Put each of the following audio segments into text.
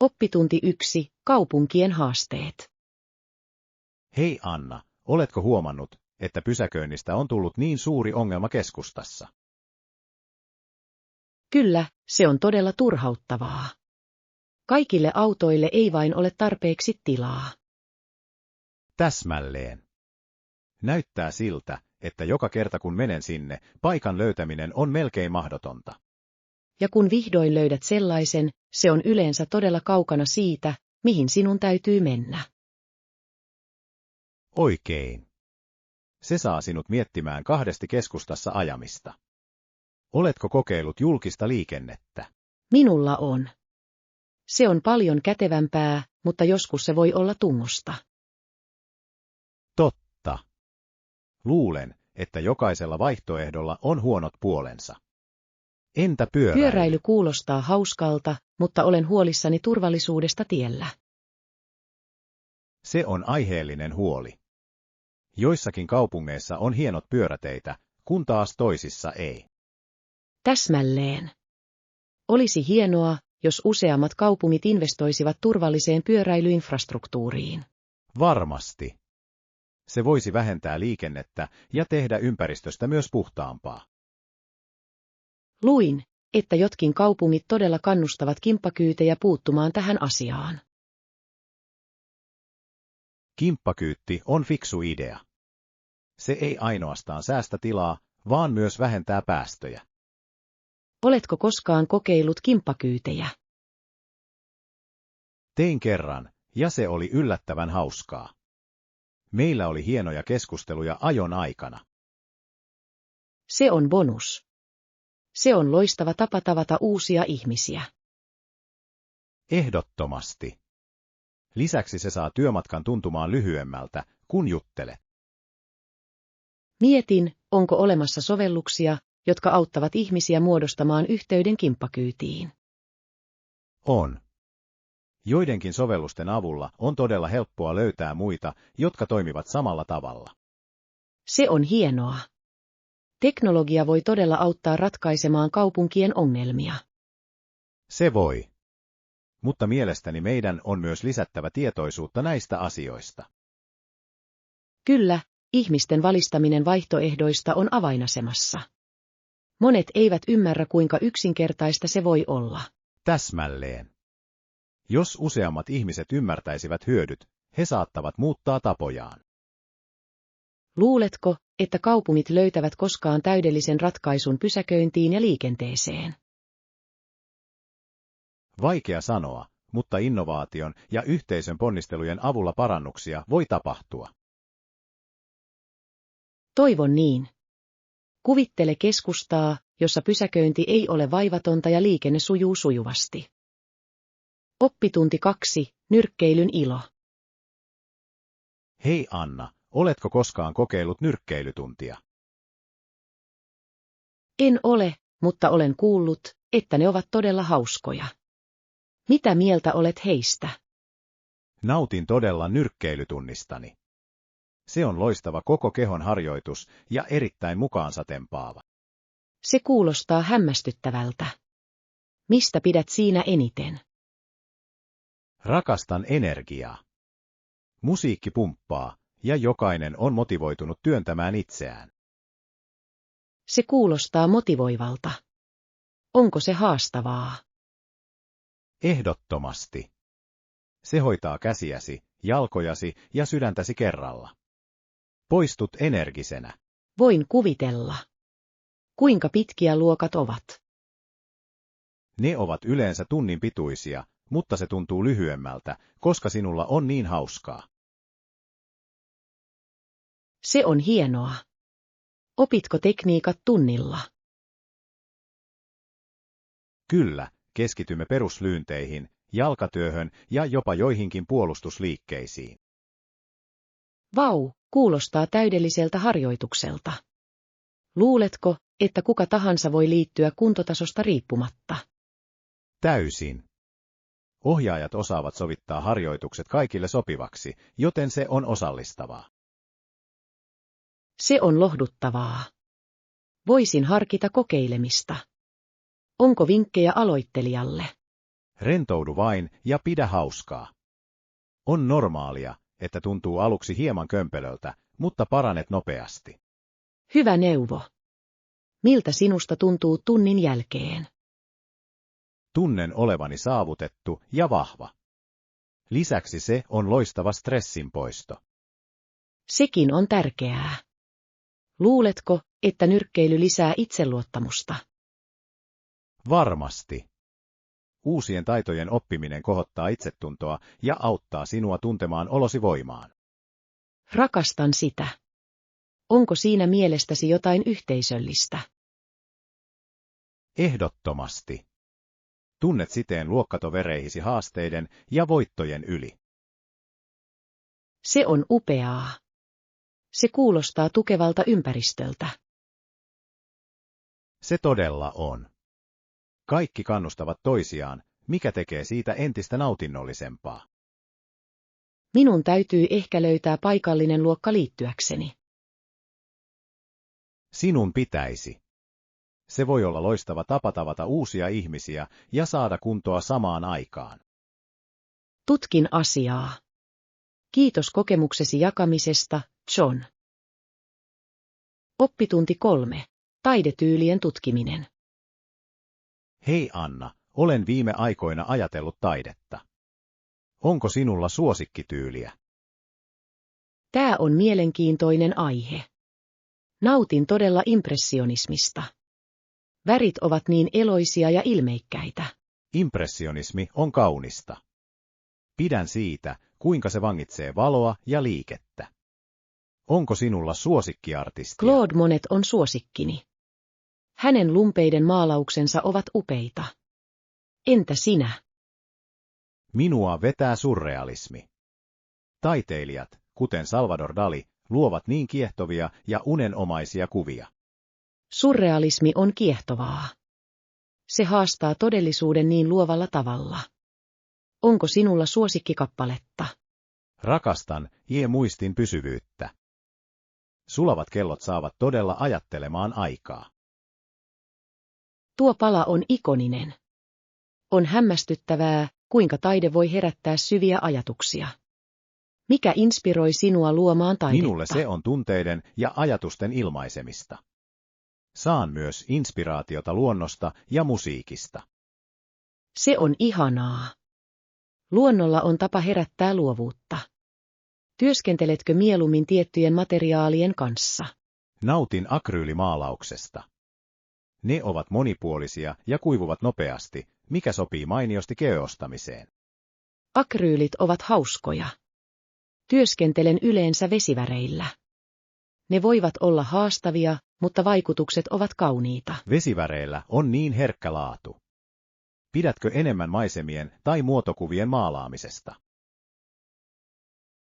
Oppitunti 1. Kaupunkien haasteet. Hei Anna, oletko huomannut, että pysäköinnistä on tullut niin suuri ongelma keskustassa? Kyllä, se on todella turhauttavaa. Kaikille autoille ei vain ole tarpeeksi tilaa. Täsmälleen. Näyttää siltä, että joka kerta kun menen sinne, paikan löytäminen on melkein mahdotonta. Ja kun vihdoin löydät sellaisen, se on yleensä todella kaukana siitä, mihin sinun täytyy mennä. Oikein. Se saa sinut miettimään kahdesti keskustassa ajamista. Oletko kokeillut julkista liikennettä? Minulla on. Se on paljon kätevämpää, mutta joskus se voi olla tungosta. Totta. Luulen, että jokaisella vaihtoehdolla on huonot puolensa. Entä pyöräily? Pyöräily kuulostaa hauskalta, mutta olen huolissani turvallisuudesta tiellä. Se on aiheellinen huoli. Joissakin kaupungeissa on hienot pyöräteitä, kun taas toisissa ei. Täsmälleen. Olisi hienoa, jos useammat kaupungit investoisivat turvalliseen pyöräilyinfrastruktuuriin. Varmasti. Se voisi vähentää liikennettä ja tehdä ympäristöstä myös puhtaampaa. Luin, että jotkin kaupungit todella kannustavat kimppakyytejä puuttumaan tähän asiaan. Kimppakyytti on fiksu idea. Se ei ainoastaan säästä tilaa, vaan myös vähentää päästöjä. Oletko koskaan kokeillut kimppakyytejä? Tein kerran, ja se oli yllättävän hauskaa. Meillä oli hienoja keskusteluja ajon aikana. Se on bonus. Se on loistava tapa tavata uusia ihmisiä. Ehdottomasti. Lisäksi se saa työmatkan tuntumaan lyhyemmältä, kun juttelet. Mietin, onko olemassa sovelluksia, jotka auttavat ihmisiä muodostamaan yhteyden kimppakyytiin. On. Joidenkin sovellusten avulla on todella helppoa löytää muita, jotka toimivat samalla tavalla. Se on hienoa. Teknologia voi todella auttaa ratkaisemaan kaupunkien ongelmia. Se voi. Mutta mielestäni meidän on myös lisättävä tietoisuutta näistä asioista. Kyllä, ihmisten valistaminen vaihtoehdoista on avainasemassa. Monet eivät ymmärrä, kuinka yksinkertaista se voi olla. Täsmälleen. Jos useammat ihmiset ymmärtäisivät hyödyt, he saattavat muuttaa tapojaan. Luuletko, että kaupungit löytävät koskaan täydellisen ratkaisun pysäköintiin ja liikenteeseen? Vaikea sanoa, mutta innovaation ja yhteisön ponnistelujen avulla parannuksia voi tapahtua. Toivon niin. Kuvittele keskustaa, jossa pysäköinti ei ole vaivatonta ja liikenne sujuu sujuvasti. Oppitunti 2. Nyrkkeilyn ilo. Hei Anna, oletko koskaan kokeillut nyrkkeilytuntia? En ole, mutta olen kuullut, että ne ovat todella hauskoja. Mitä mieltä olet heistä? Nautin todella nyrkkeilytunnistani. Se on loistava koko kehon harjoitus ja erittäin mukaansa tempaava. Se kuulostaa hämmästyttävältä. Mistä pidät siinä eniten? Rakastan energiaa. Musiikki pumppaa, ja jokainen on motivoitunut työntämään itseään. Se kuulostaa motivoivalta. Onko se haastavaa? Ehdottomasti. Se hoitaa käsiäsi, jalkojasi ja sydäntäsi kerralla. Poistut energisenä. Voin kuvitella. Kuinka pitkiä luokat ovat? Ne ovat yleensä tunnin pituisia, mutta se tuntuu lyhyemmältä, koska sinulla on niin hauskaa. Se on hienoa. Opitko tekniikat tunnilla? Kyllä, keskitymme peruslyynteihin, jalkatyöhön ja jopa joihinkin puolustusliikkeisiin. Vau, kuulostaa täydelliseltä harjoitukselta. Luuletko, että kuka tahansa voi liittyä kuntotasosta riippumatta? Täysin. Ohjaajat osaavat sovittaa harjoitukset kaikille sopivaksi, joten se on osallistavaa. Se on lohduttavaa. Voisin harkita kokeilemista. Onko vinkkejä aloittelijalle? Rentoudu vain ja pidä hauskaa. On normaalia, että tuntuu aluksi hieman kömpelöltä, mutta paranet nopeasti. Hyvä neuvo. Miltä sinusta tuntuu tunnin jälkeen? Tunnen olevani saavutettu ja vahva. Lisäksi se on loistava stressinpoisto. Sekin on tärkeää. Luuletko, että nyrkkeily lisää itseluottamusta? Varmasti. Uusien taitojen oppiminen kohottaa itsetuntoa ja auttaa sinua tuntemaan olosi voimaan. Rakastan sitä. Onko siinä mielestäsi jotain yhteisöllistä? Ehdottomasti. Tunnet siteen luokkatovereihisi haasteiden ja voittojen yli. Se on upeaa. Se kuulostaa tukevalta ympäristöltä. Se todella on. Kaikki kannustavat toisiaan, mikä tekee siitä entistä nautinnollisempaa. Minun täytyy ehkä löytää paikallinen luokka liittyäkseni. Sinun pitäisi. Se voi olla loistava tapa tavata uusia ihmisiä ja saada kuntoa samaan aikaan. Tutkin asiaa. Kiitos kokemuksesi jakamisesta, John. Oppitunti 3. Taidetyylien tutkiminen. Hei Anna, olen viime aikoina ajatellut taidetta. Onko sinulla suosikkityyliä? Tämä on mielenkiintoinen aihe. Nautin todella impressionismista. Värit ovat niin eloisia ja ilmeikkäitä. Impressionismi on kaunista. Pidän siitä, kuinka se vangitsee valoa ja liikettä. Onko sinulla suosikkiartistia? Claude Monet on suosikkini. Hänen lumpeiden maalauksensa ovat upeita. Entä sinä? Minua vetää surrealismi. Taiteilijat, kuten Salvador Dali, luovat niin kiehtovia ja unenomaisia kuvia. Surrealismi on kiehtovaa. Se haastaa todellisuuden niin luovalla tavalla. Onko sinulla suosikkikappaletta? Rakastan muistin pysyvyyttä. Sulavat kellot saavat todella ajattelemaan aikaa. Tuo pala on ikoninen. On hämmästyttävää, kuinka taide voi herättää syviä ajatuksia. Mikä inspiroi sinua luomaan taidetta? Minulle se on tunteiden ja ajatusten ilmaisemista. Saan myös inspiraatiota luonnosta ja musiikista. Se on ihanaa. Luonnolla on tapa herättää luovuutta. Työskenteletkö mieluummin tiettyjen materiaalien kanssa? Nautin akryylimaalauksesta. Ne ovat monipuolisia ja kuivuvat nopeasti, mikä sopii mainiosti keostamiseen. Akryylit ovat hauskoja. Työskentelen yleensä vesiväreillä. Ne voivat olla haastavia, mutta vaikutukset ovat kauniita. Vesiväreillä on niin herkkä laatu. Pidätkö enemmän maisemien tai muotokuvien maalaamisesta?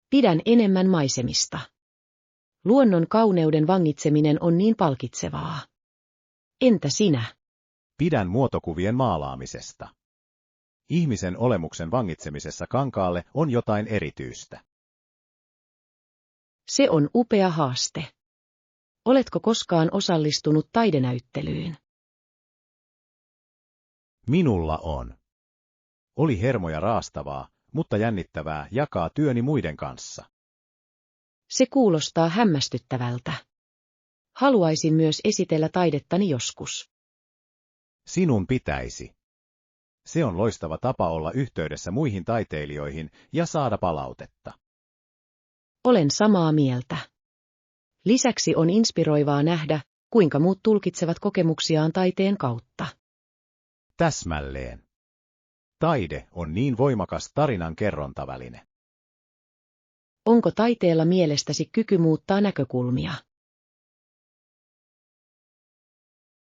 Pidän enemmän maisemista. Luonnon kauneuden vangitseminen on niin palkitsevaa. Entä sinä? Pidän muotokuvien maalaamisesta. Ihmisen olemuksen vangitsemisessa kankaalle on jotain erityistä. Se on upea haaste. Oletko koskaan osallistunut taidenäyttelyyn? Minulla on. Oli hermoja raastavaa, mutta jännittävää jakaa työni muiden kanssa. Se kuulostaa hämmästyttävältä. Haluaisin myös esitellä taidettani joskus. Sinun pitäisi. Se on loistava tapa olla yhteydessä muihin taiteilijoihin ja saada palautetta. Olen samaa mieltä. Lisäksi on inspiroivaa nähdä, kuinka muut tulkitsevat kokemuksiaan taiteen kautta. Täsmälleen. Taide on niin voimakas tarinan kerrontaväline. Onko taiteella mielestäsi kyky muuttaa näkökulmia?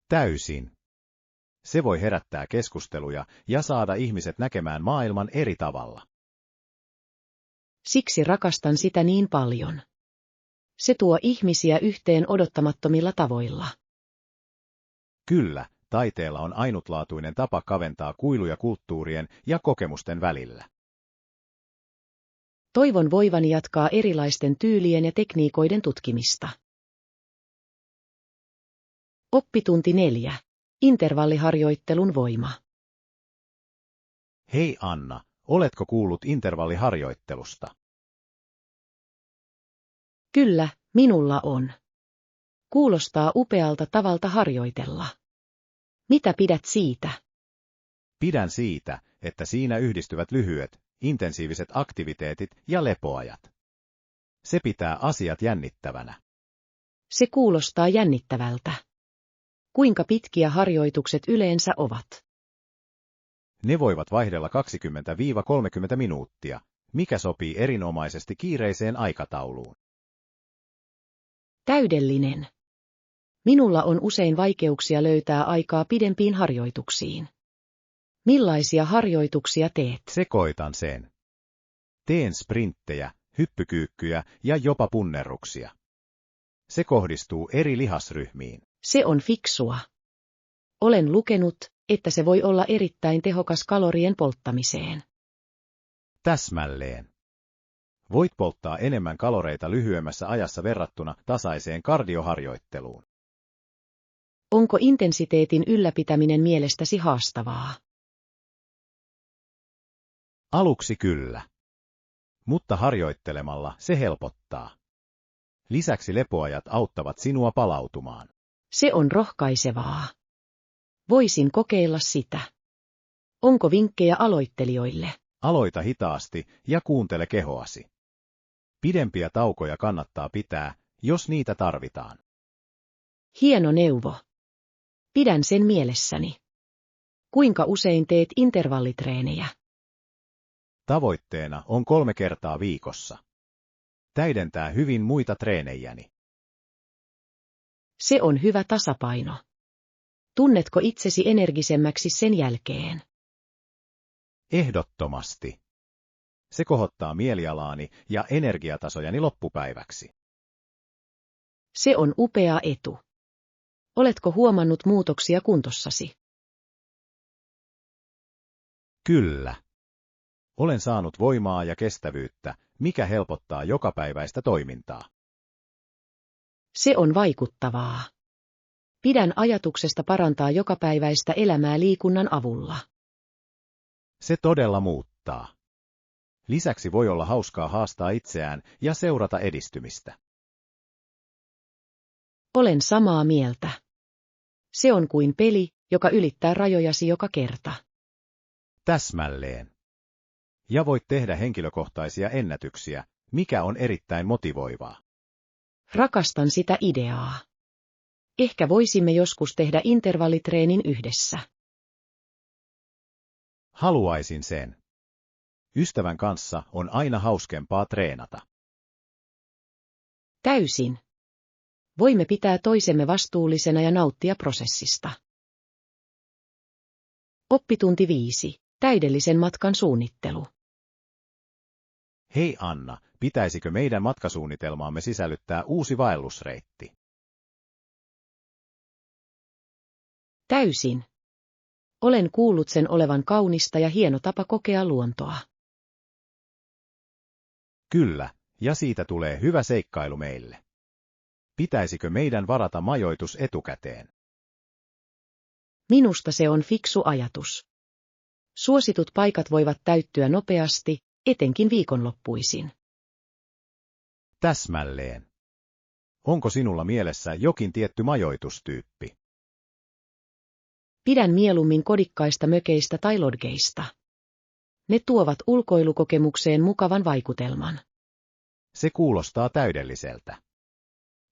Täysin. Se voi herättää keskusteluja ja saada ihmiset näkemään maailman eri tavalla. Siksi rakastan sitä niin paljon. Se tuo ihmisiä yhteen odottamattomilla tavoilla. Kyllä, taiteella on ainutlaatuinen tapa kaventaa kuiluja kulttuurien ja kokemusten välillä. Toivon voivani jatkaa erilaisten tyylien ja tekniikoiden tutkimista. Oppitunti 4. Intervalliharjoittelun voima. Hei Anna, oletko kuullut intervalliharjoittelusta? Kyllä, minulla on. Kuulostaa upealta tavalta harjoitella. Mitä pidät siitä? Pidän siitä, että siinä yhdistyvät lyhyet, intensiiviset aktiviteetit ja lepoajat. Se pitää asiat jännittävänä. Se kuulostaa jännittävältä. Kuinka pitkiä harjoitukset yleensä ovat? Ne voivat vaihdella 20–30 minuuttia, mikä sopii erinomaisesti kiireiseen aikatauluun. Täydellinen. Minulla on usein vaikeuksia löytää aikaa pidempiin harjoituksiin. Millaisia harjoituksia teet? Sekoitan sen. Teen sprinttejä, hyppykyykkyjä ja jopa punnerruksia. Se kohdistuu eri lihasryhmiin. Se on fiksua. Olen lukenut, että se voi olla erittäin tehokas kalorien polttamiseen. Täsmälleen. Voit polttaa enemmän kaloreita lyhyemmässä ajassa verrattuna tasaiseen kardioharjoitteluun. Onko intensiteetin ylläpitäminen mielestäsi haastavaa? Aluksi kyllä. Mutta harjoittelemalla se helpottaa. Lisäksi lepoajat auttavat sinua palautumaan. Se on rohkaisevaa. Voisin kokeilla sitä. Onko vinkkejä aloittelijoille? Aloita hitaasti ja kuuntele kehoasi. Pidempiä taukoja kannattaa pitää, jos niitä tarvitaan. Hieno neuvo. Pidän sen mielessäni. Kuinka usein teet intervallitreenejä? Tavoitteena on 3 kertaa viikossa. Täydentää hyvin muita treenejäni. Se on hyvä tasapaino. Tunnetko itsesi energisemmäksi sen jälkeen? Ehdottomasti. Se kohottaa mielialaani ja energiatasojani loppupäiväksi. Se on upea etu. Oletko huomannut muutoksia kuntossasi? Kyllä. Olen saanut voimaa ja kestävyyttä, mikä helpottaa jokapäiväistä toimintaa. Se on vaikuttavaa. Pidän ajatuksesta parantaa jokapäiväistä elämää liikunnan avulla. Se todella muuttaa. Lisäksi voi olla hauskaa haastaa itseään ja seurata edistymistä. Olen samaa mieltä. Se on kuin peli, joka ylittää rajojasi joka kerta. Täsmälleen. Ja voit tehdä henkilökohtaisia ennätyksiä, mikä on erittäin motivoivaa. Rakastan sitä ideaa. Ehkä voisimme joskus tehdä intervallitreenin yhdessä. Haluaisin sen. Ystävän kanssa on aina hauskempaa treenata. Täysin. Voimme pitää toisemme vastuullisena ja nauttia prosessista. Oppitunti 5. Täydellisen matkan suunnittelu. Hei Anna, pitäisikö meidän matkasuunnitelmaamme sisällyttää uusi vaellusreitti? Täysin. Olen kuullut sen olevan kaunista ja hieno tapa kokea luontoa. Kyllä, ja siitä tulee hyvä seikkailu meille. Pitäisikö meidän varata majoitus etukäteen? Minusta se on fiksu ajatus. Suositut paikat voivat täyttyä nopeasti, etenkin viikonloppuisin. Täsmälleen. Onko sinulla mielessä jokin tietty majoitustyyppi? Pidän mieluummin kodikkaista mökeistä tai lodgeista. Ne tuovat ulkoilukokemukseen mukavan vaikutelman. Se kuulostaa täydelliseltä.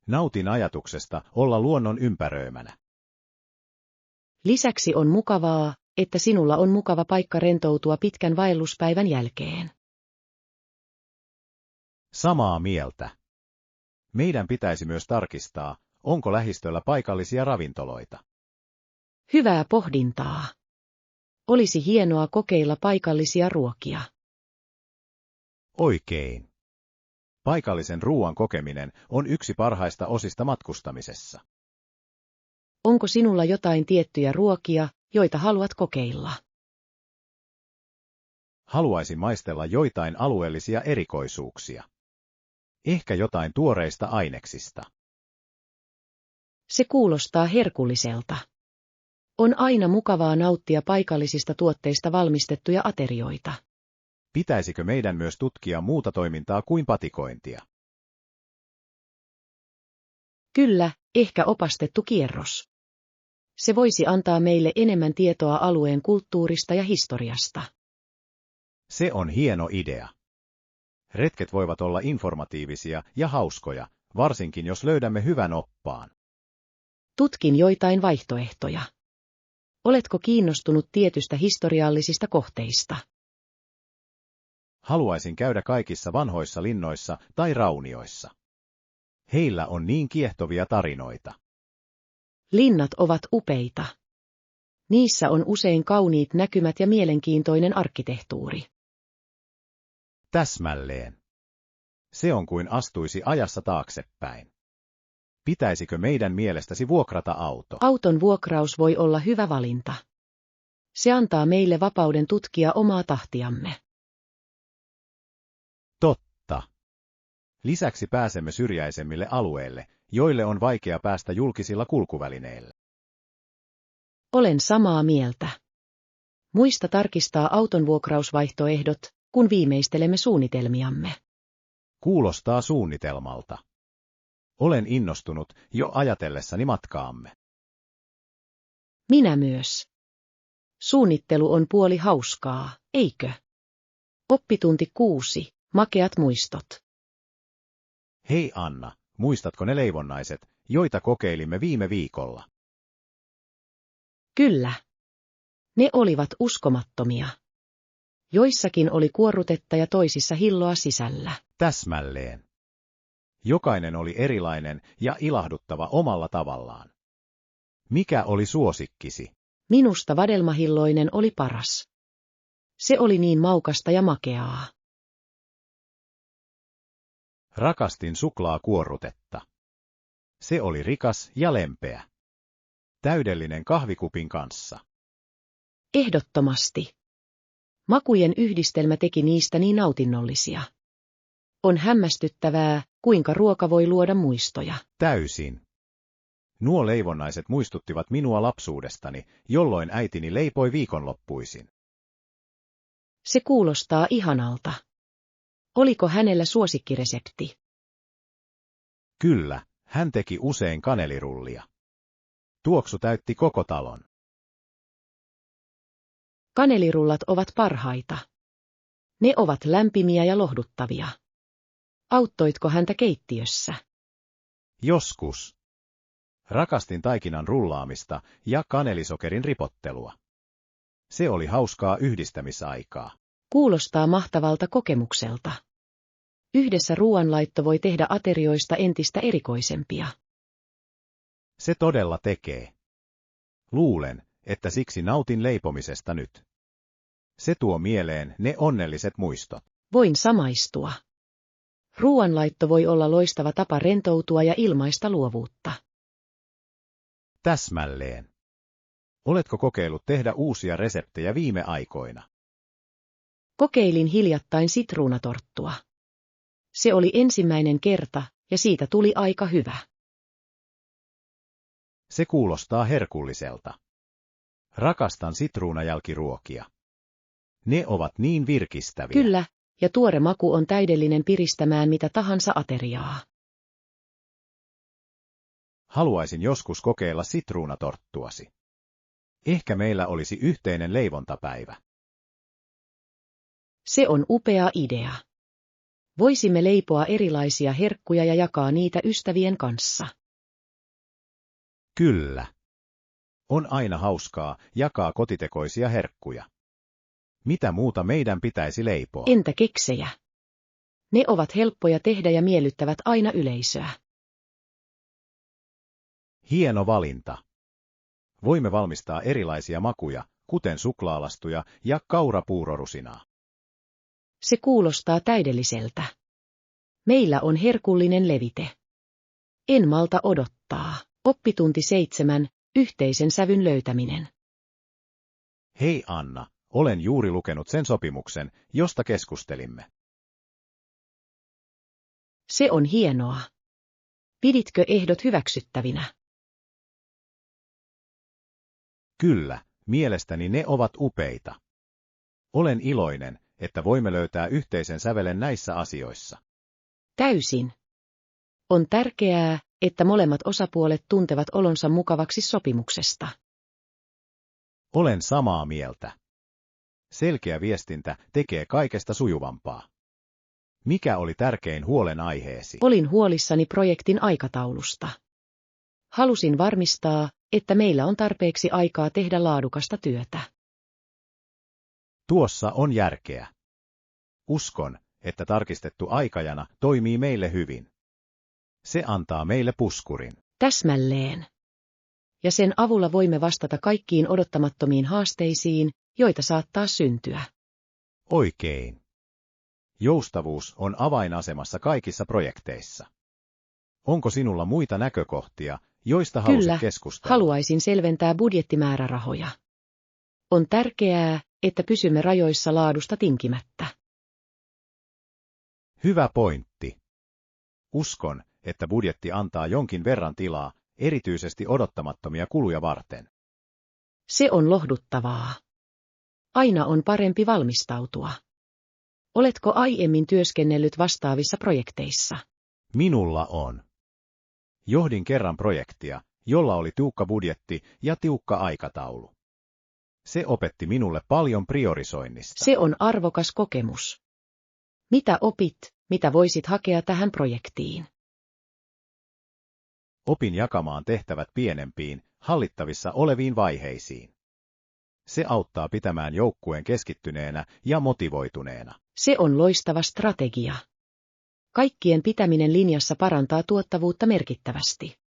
Nautin ajatuksesta olla luonnon ympäröimänä. Lisäksi on mukavaa, että sinulla on mukava paikka rentoutua pitkän vaelluspäivän jälkeen. Samaa mieltä. Meidän pitäisi myös tarkistaa, onko lähistöllä paikallisia ravintoloita. Hyvää pohdintaa. Olisi hienoa kokeilla paikallisia ruokia. Oikein. Paikallisen ruoan kokeminen on yksi parhaista osista matkustamisessa. Onko sinulla jotain tiettyjä ruokia, joita haluat kokeilla? Haluaisin maistella joitain alueellisia erikoisuuksia. Ehkä jotain tuoreista aineksista. Se kuulostaa herkulliselta. On aina mukavaa nauttia paikallisista tuotteista valmistettuja aterioita. Pitäisikö meidän myös tutkia muuta toimintaa kuin patikointia? Kyllä, ehkä opastettu kierros. Se voisi antaa meille enemmän tietoa alueen kulttuurista ja historiasta. Se on hieno idea. Retket voivat olla informatiivisia ja hauskoja, varsinkin jos löydämme hyvän oppaan. Tutkin joitain vaihtoehtoja. Oletko kiinnostunut tietystä historiallisista kohteista? Haluaisin käydä kaikissa vanhoissa linnoissa tai raunioissa. Heillä on niin kiehtovia tarinoita. Linnat ovat upeita. Niissä on usein kauniit näkymät ja mielenkiintoinen arkkitehtuuri. Täsmälleen. Se on kuin astuisi ajassa taaksepäin. Pitäisikö meidän mielestäsi vuokrata auto? Auton vuokraus voi olla hyvä valinta. Se antaa meille vapauden tutkia omaa tahtiamme. Totta. Lisäksi pääsemme syrjäisemmille alueille, joille on vaikea päästä julkisilla kulkuvälineillä. Olen samaa mieltä. Muista tarkistaa auton vuokrausvaihtoehdot, kun viimeistelemme suunnitelmiamme. Kuulostaa suunnitelmalta. Olen innostunut jo ajatellessani matkaamme. Minä myös. Suunnittelu on puoli hauskaa, eikö? Oppitunti 6. Makeat muistot. Hei Anna, muistatko ne leivonnaiset, joita kokeilimme viime viikolla? Kyllä. Ne olivat uskomattomia. Joissakin oli kuorrutetta ja toisissa hilloa sisällä. Täsmälleen. Jokainen oli erilainen ja ilahduttava omalla tavallaan. Mikä oli suosikkisi? Minusta vadelmahilloinen oli paras. Se oli niin maukasta ja makeaa. Rakastin suklaakuorrutetta. Se oli rikas ja lempeä. Täydellinen kahvikupin kanssa. Ehdottomasti. Makujen yhdistelmä teki niistä niin nautinnollisia. On hämmästyttävää, kuinka ruoka voi luoda muistoja. Täysin. Nuo leivonnaiset muistuttivat minua lapsuudestani, jolloin äitini leipoi viikonloppuisin. Se kuulostaa ihanalta. Oliko hänellä suosikkiresepti? Kyllä, hän teki usein kanelirullia. Tuoksu täytti koko talon. Kanelirullat ovat parhaita. Ne ovat lämpimiä ja lohduttavia. Auttoitko häntä keittiössä? Joskus. Rakastin taikinan rullaamista ja kanelisokerin ripottelua. Se oli hauskaa yhdistämisaikaa. Kuulostaa mahtavalta kokemukselta. Yhdessä ruoanlaitto voi tehdä aterioista entistä erikoisempia. Se todella tekee. Luulen, että siksi nautin leipomisesta nyt. Se tuo mieleen ne onnelliset muistot. Voin samaistua. Ruoanlaitto voi olla loistava tapa rentoutua ja ilmaista luovuutta. Täsmälleen. Oletko kokeillut tehdä uusia reseptejä viime aikoina? Kokeilin hiljattain sitruunatorttua. Se oli ensimmäinen kerta, ja siitä tuli aika hyvä. Se kuulostaa herkulliselta. Rakastan sitruunajälkiruokia. Ne ovat niin virkistäviä. Kyllä, ja tuore maku on täydellinen piristämään mitä tahansa ateriaa. Haluaisin joskus kokeilla sitruunatorttuasi. Ehkä meillä olisi yhteinen leivontapäivä. Se on upea idea. Voisimme leipoa erilaisia herkkuja ja jakaa niitä ystävien kanssa. Kyllä. On aina hauskaa jakaa kotitekoisia herkkuja. Mitä muuta meidän pitäisi leipoa? Entä keksejä? Ne ovat helppoja tehdä ja miellyttävät aina yleisöä. Hieno valinta. Voimme valmistaa erilaisia makuja, kuten suklaalastuja ja kaurapuurorusinaa. Se kuulostaa täydelliseltä. Meillä on herkullinen levite. En malta odottaa. Oppitunti 7. Yhteisen sävyn löytäminen. Hei Anna, olen juuri lukenut sen sopimuksen, josta keskustelimme. Se on hienoa. Piditkö ehdot hyväksyttävinä? Kyllä, mielestäni ne ovat upeita. Olen iloinen, että voimme löytää yhteisen sävelen näissä asioissa. Täysin. On tärkeää, että molemmat osapuolet tuntevat olonsa mukavaksi sopimuksesta. Olen samaa mieltä. Selkeä viestintä tekee kaikesta sujuvampaa. Mikä oli tärkein huolenaiheesi? Olin huolissani projektin aikataulusta. Halusin varmistaa, että meillä on tarpeeksi aikaa tehdä laadukasta työtä. Tuossa on järkeä. Uskon, että tarkistettu aikajana toimii meille hyvin. Se antaa meille puskurin. Täsmälleen. Ja sen avulla voimme vastata kaikkiin odottamattomiin haasteisiin, joita saattaa syntyä. Oikein. Joustavuus on avainasemassa kaikissa projekteissa. Onko sinulla muita näkökohtia, joista haluaisit keskustella? Haluaisin selventää budjettimäärärahoja. On tärkeää, että pysymme rajoissa laadusta tinkimättä. Hyvä pointti. Uskon, että budjetti antaa jonkin verran tilaa, erityisesti odottamattomia kuluja varten. Se on lohduttavaa. Aina on parempi valmistautua. Oletko aiemmin työskennellyt vastaavissa projekteissa? Minulla on. Johdin kerran projektia, jolla oli tiukka budjetti ja tiukka aikataulu. Se opetti minulle paljon priorisoinnista. Se on arvokas kokemus. Mitä opit, mitä voisit hakea tähän projektiin? Opin jakamaan tehtävät pienempiin, hallittavissa oleviin vaiheisiin. Se auttaa pitämään joukkueen keskittyneenä ja motivoituneena. Se on loistava strategia. Kaikkien pitäminen linjassa parantaa tuottavuutta merkittävästi.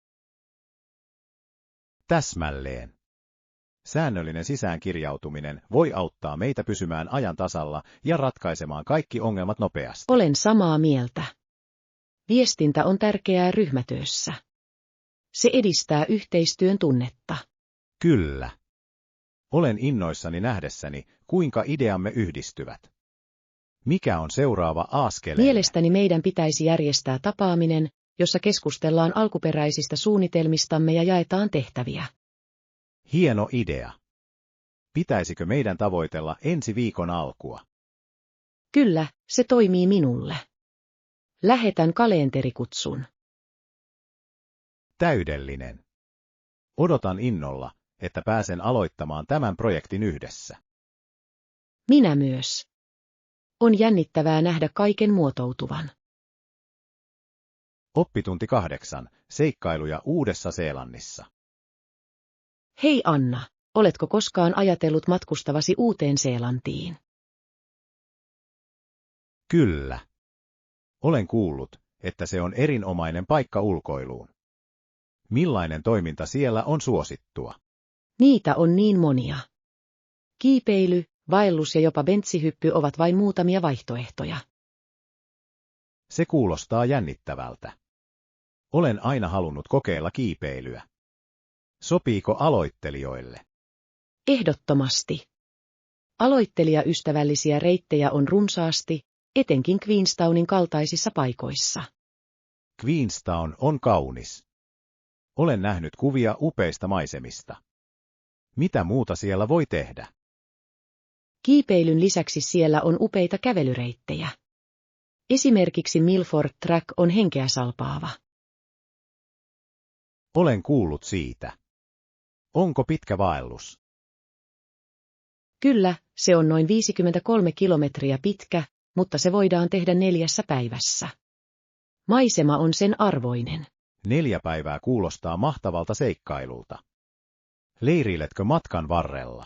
Täsmälleen. Säännöllinen sisäänkirjautuminen voi auttaa meitä pysymään ajan tasalla ja ratkaisemaan kaikki ongelmat nopeasti. Olen samaa mieltä. Viestintä on tärkeää ryhmätyössä. Se edistää yhteistyön tunnetta. Kyllä. Olen innoissani nähdessäni, kuinka ideamme yhdistyvät. Mikä on seuraava askel? Mielestäni meidän pitäisi järjestää tapaaminen, jossa keskustellaan alkuperäisistä suunnitelmistamme ja jaetaan tehtäviä. Hieno idea. Pitäisikö meidän tavoitella ensi viikon alkua? Kyllä, se toimii minulle. Lähetän kalenterikutsun. Täydellinen. Odotan innolla, että pääsen aloittamaan tämän projektin yhdessä. Minä myös. On jännittävää nähdä kaiken muotoutuvan. Oppitunti 8. Seikkailuja Uudessa-Seelannissa. Hei Anna, oletko koskaan ajatellut matkustavasi Uuteen-Seelantiin? Kyllä. Olen kuullut, että se on erinomainen paikka ulkoiluun. Millainen toiminta siellä on suosittua? Niitä on niin monia. Kiipeily, vaellus ja jopa bentsihyppy ovat vain muutamia vaihtoehtoja. Se kuulostaa jännittävältä. Olen aina halunnut kokeilla kiipeilyä. Sopiiko aloittelijoille? Ehdottomasti. Aloittelijaystävällisiä reittejä on runsaasti, etenkin Queenstownin kaltaisissa paikoissa. Queenstown on kaunis. Olen nähnyt kuvia upeista maisemista. Mitä muuta siellä voi tehdä? Kiipeilyn lisäksi siellä on upeita kävelyreittejä. Esimerkiksi Milford Track on henkeä salpaava. Olen kuullut siitä. Onko pitkä vaellus? Kyllä, se on noin 53 kilometriä pitkä, mutta se voidaan tehdä 4 päivässä. Maisema on sen arvoinen. 4 päivää kuulostaa mahtavalta seikkailulta. Leireiletkö matkan varrella?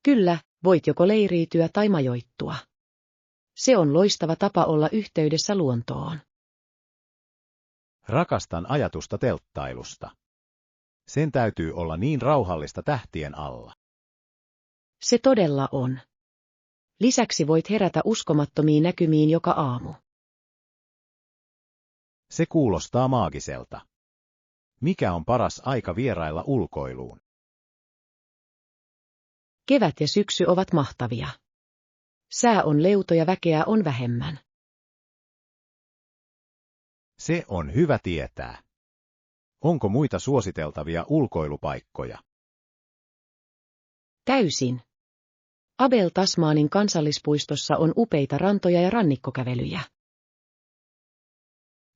Kyllä, voit joko leiriytyä tai majoittua. Se on loistava tapa olla yhteydessä luontoon. Rakastan ajatusta telttailusta. Sen täytyy olla niin rauhallista tähtien alla. Se todella on. Lisäksi voit herätä uskomattomiin näkymiin joka aamu. Se kuulostaa maagiselta. Mikä on paras aika vierailla ulkoiluun? Kevät ja syksy ovat mahtavia. Sää on leuto ja väkeä on vähemmän. Se on hyvä tietää. Onko muita suositeltavia ulkoilupaikkoja? Täysin. Abel Tasmanin kansallispuistossa on upeita rantoja ja rannikkokävelyjä.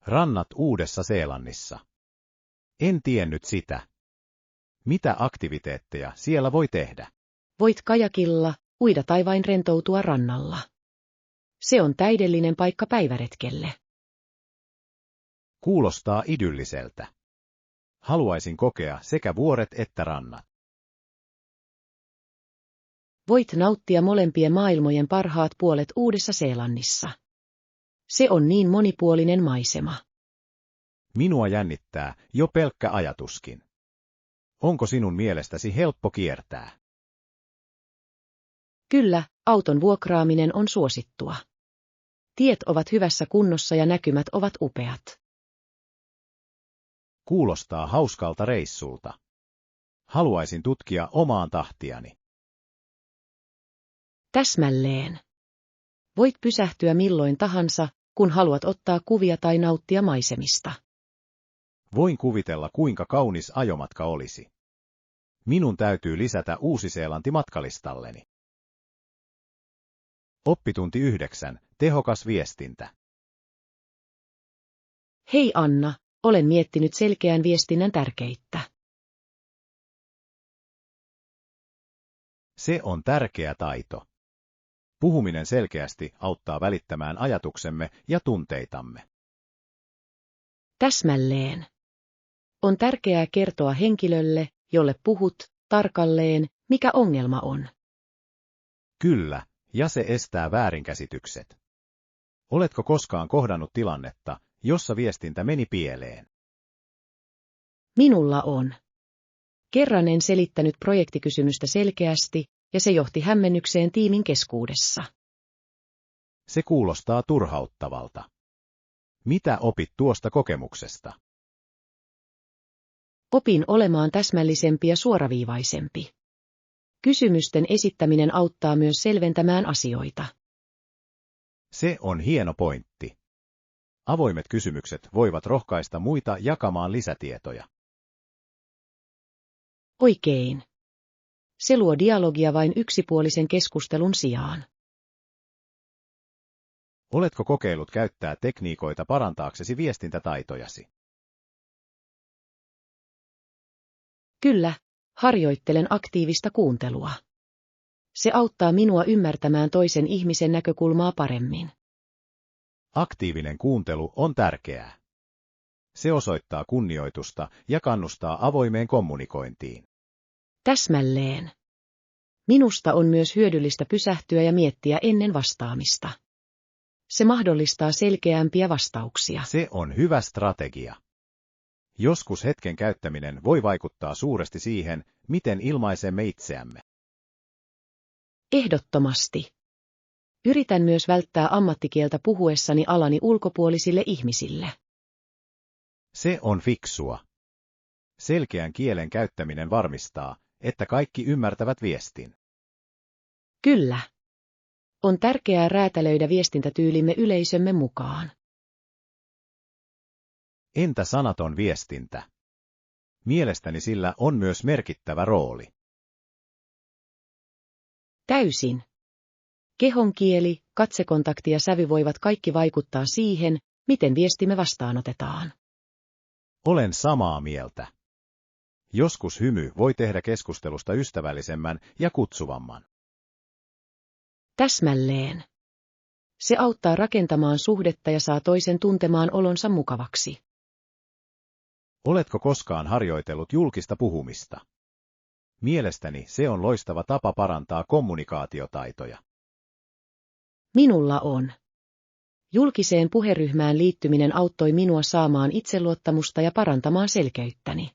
Rannat Uudessa-Seelannissa. En tiennyt sitä. Mitä aktiviteetteja siellä voi tehdä? Voit kajakilla, uida tai vain rentoutua rannalla. Se on täydellinen paikka päiväretkelle. Kuulostaa idylliseltä. Haluaisin kokea sekä vuoret että rannat. Voit nauttia molempien maailmojen parhaat puolet Uudessa-Seelannissa. Se on niin monipuolinen maisema. Minua jännittää jo pelkkä ajatuskin. Onko sinun mielestäsi helppo kiertää? Kyllä, auton vuokraaminen on suosittua. Tiet ovat hyvässä kunnossa ja näkymät ovat upeat. Kuulostaa hauskalta reissulta. Haluaisin tutkia omaan tahtiani. Täsmälleen. Voit pysähtyä milloin tahansa, kun haluat ottaa kuvia tai nauttia maisemista. Voin kuvitella, kuinka kaunis ajomatka olisi. Minun täytyy lisätä Uusi-Seelanti matkalistalleni. Oppitunti 9. Tehokas viestintä. Hei Anna, olen miettinyt selkeän viestinnän tärkeyttä. Se on tärkeä taito. Puhuminen selkeästi auttaa välittämään ajatuksemme ja tunteitamme. Täsmälleen. On tärkeää kertoa henkilölle, jolle puhut, tarkalleen, mikä ongelma on. Kyllä, ja se estää väärinkäsitykset. Oletko koskaan kohdannut tilannetta, jossa viestintä meni pieleen? Minulla on. Kerran en selittänyt projektikysymystä selkeästi, ja se johti hämmennykseen tiimin keskuudessa. Se kuulostaa turhauttavalta. Mitä opit tuosta kokemuksesta? Opin olemaan täsmällisempi ja suoraviivaisempi. Kysymysten esittäminen auttaa myös selventämään asioita. Se on hieno pointti. Avoimet kysymykset voivat rohkaista muita jakamaan lisätietoja. Oikein. Se luo dialogia vain yksipuolisen keskustelun sijaan. Oletko kokeillut käyttää tekniikoita parantaaksesi viestintätaitojasi? Kyllä, harjoittelen aktiivista kuuntelua. Se auttaa minua ymmärtämään toisen ihmisen näkökulmaa paremmin. Aktiivinen kuuntelu on tärkeää. Se osoittaa kunnioitusta ja kannustaa avoimeen kommunikointiin. Täsmälleen. Minusta on myös hyödyllistä pysähtyä ja miettiä ennen vastaamista. Se mahdollistaa selkeämpiä vastauksia. Se on hyvä strategia. Joskus hetken käyttäminen voi vaikuttaa suuresti siihen, miten ilmaisemme itseämme. Ehdottomasti. Yritän myös välttää ammattikieltä puhuessani alani ulkopuolisille ihmisille. Se on fiksua. Selkeän kielen käyttäminen varmistaa, että kaikki ymmärtävät viestin. Kyllä. On tärkeää räätälöidä viestintätyylimme yleisömme mukaan. Entä sanaton viestintä? Mielestäni sillä on myös merkittävä rooli. Täysin. Kehonkieli, katsekontakti ja sävy voivat kaikki vaikuttaa siihen, miten viestimme vastaanotetaan. Olen samaa mieltä. Joskus hymy voi tehdä keskustelusta ystävällisemmän ja kutsuvamman. Täsmälleen. Se auttaa rakentamaan suhdetta ja saa toisen tuntemaan olonsa mukavaksi. Oletko koskaan harjoitellut julkista puhumista? Mielestäni se on loistava tapa parantaa kommunikaatiotaitoja. Minulla on. Julkiseen puheryhmään liittyminen auttoi minua saamaan itseluottamusta ja parantamaan selkeyttäni.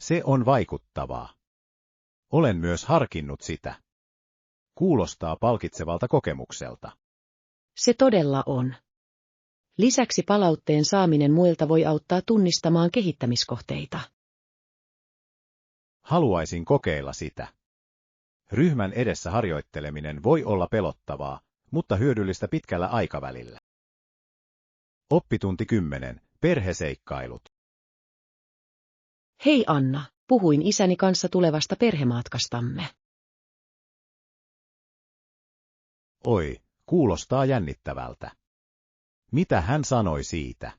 Se on vaikuttavaa. Olen myös harkinnut sitä. Kuulostaa palkitsevalta kokemukselta. Se todella on. Lisäksi palautteen saaminen muilta voi auttaa tunnistamaan kehittämiskohteita. Haluaisin kokeilla sitä. Ryhmän edessä harjoitteleminen voi olla pelottavaa, mutta hyödyllistä pitkällä aikavälillä. Oppitunti 10. Perheseikkailut. Hei Anna, puhuin isäni kanssa tulevasta perhematkastamme. Oi, kuulostaa jännittävältä. Mitä hän sanoi siitä?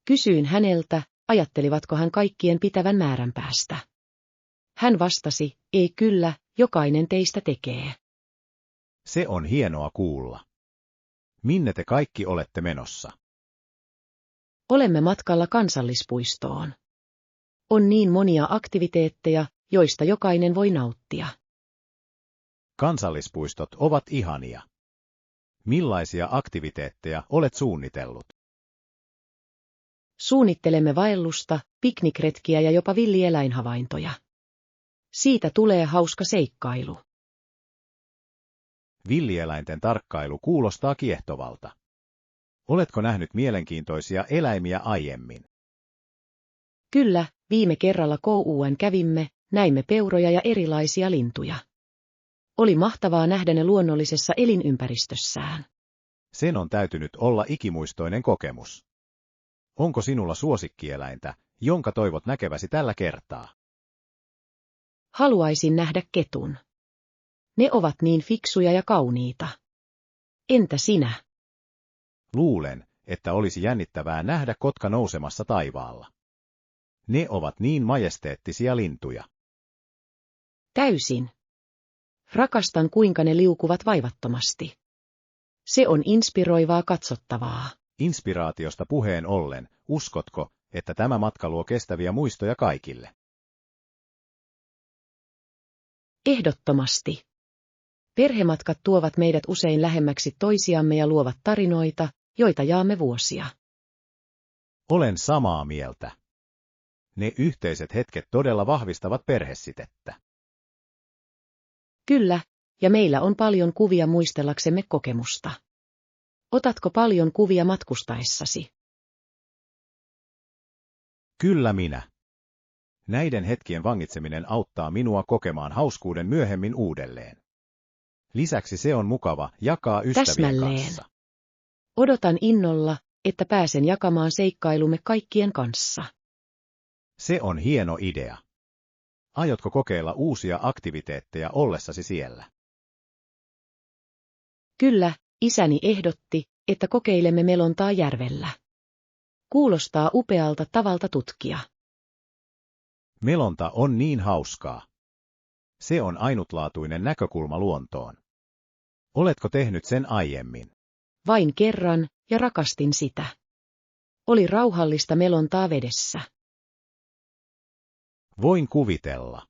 Kysyin häneltä, ajattelivatko hän kaikkien pitävän määränpäästä. Hän vastasi, ei kyllä, jokainen teistä tekee. Se on hienoa kuulla. Minne te kaikki olette menossa? Olemme matkalla kansallispuistoon. On niin monia aktiviteetteja, joista jokainen voi nauttia. Kansallispuistot ovat ihania. Millaisia aktiviteetteja olet suunnitellut? Suunnittelemme vaellusta, piknikretkiä ja jopa villieläinhavaintoja. Siitä tulee hauska seikkailu. Villieläinten tarkkailu kuulostaa kiehtovalta. Oletko nähnyt mielenkiintoisia eläimiä aiemmin? Kyllä, viime kerralla KU:n kävimme, näimme peuroja ja erilaisia lintuja. Oli mahtavaa nähdä ne luonnollisessa elinympäristössään. Sen on täytynyt olla ikimuistoinen kokemus. Onko sinulla suosikkieläintä, jonka toivot näkeväsi tällä kertaa? Haluaisin nähdä ketun. Ne ovat niin fiksuja ja kauniita. Entä sinä? Luulen, että olisi jännittävää nähdä kotka nousemassa taivaalla. Ne ovat niin majesteettisia lintuja. Täysin. Rakastan, kuinka ne liukuvat vaivattomasti. Se on inspiroivaa katsottavaa. Inspiraatiosta puheen ollen, uskotko, että tämä matka luo kestäviä muistoja kaikille? Ehdottomasti. Perhematkat tuovat meidät usein lähemmäksi toisiamme ja luovat tarinoita, joita jaamme vuosia. Olen samaa mieltä. Ne yhteiset hetket todella vahvistavat perhesitettä. Kyllä, ja meillä on paljon kuvia muistellaksemme kokemusta. Otatko paljon kuvia matkustaessasi? Kyllä minä. Näiden hetkien vangitseminen auttaa minua kokemaan hauskuuden myöhemmin uudelleen. Lisäksi se on mukava jakaa ystävien Täsmälleen. kanssa. Odotan innolla, että pääsen jakamaan seikkailumme kaikkien kanssa. Se on hieno idea. Aiotko kokeilla uusia aktiviteetteja ollessasi siellä? Kyllä, isäni ehdotti, että kokeilemme melontaa järvellä. Kuulostaa upealta tavalta tutkia. Melonta on niin hauskaa. Se on ainutlaatuinen näkökulma luontoon. Oletko tehnyt sen aiemmin? Vain kerran, ja rakastin sitä. Oli rauhallista melontaa vedessä. Voin kuvitella.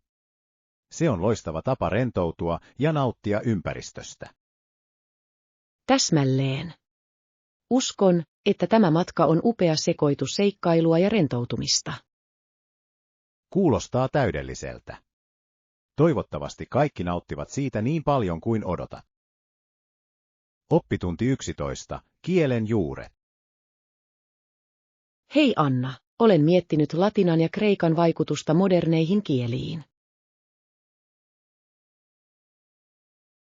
Se on loistava tapa rentoutua ja nauttia ympäristöstä. Täsmälleen. Uskon, että tämä matka on upea sekoitus seikkailua ja rentoutumista. Kuulostaa täydelliseltä. Toivottavasti kaikki nauttivat siitä niin paljon kuin odotat. Oppitunti 11. Kielen juuret. Hei Anna, olen miettinyt latinan ja kreikan vaikutusta moderneihin kieliin.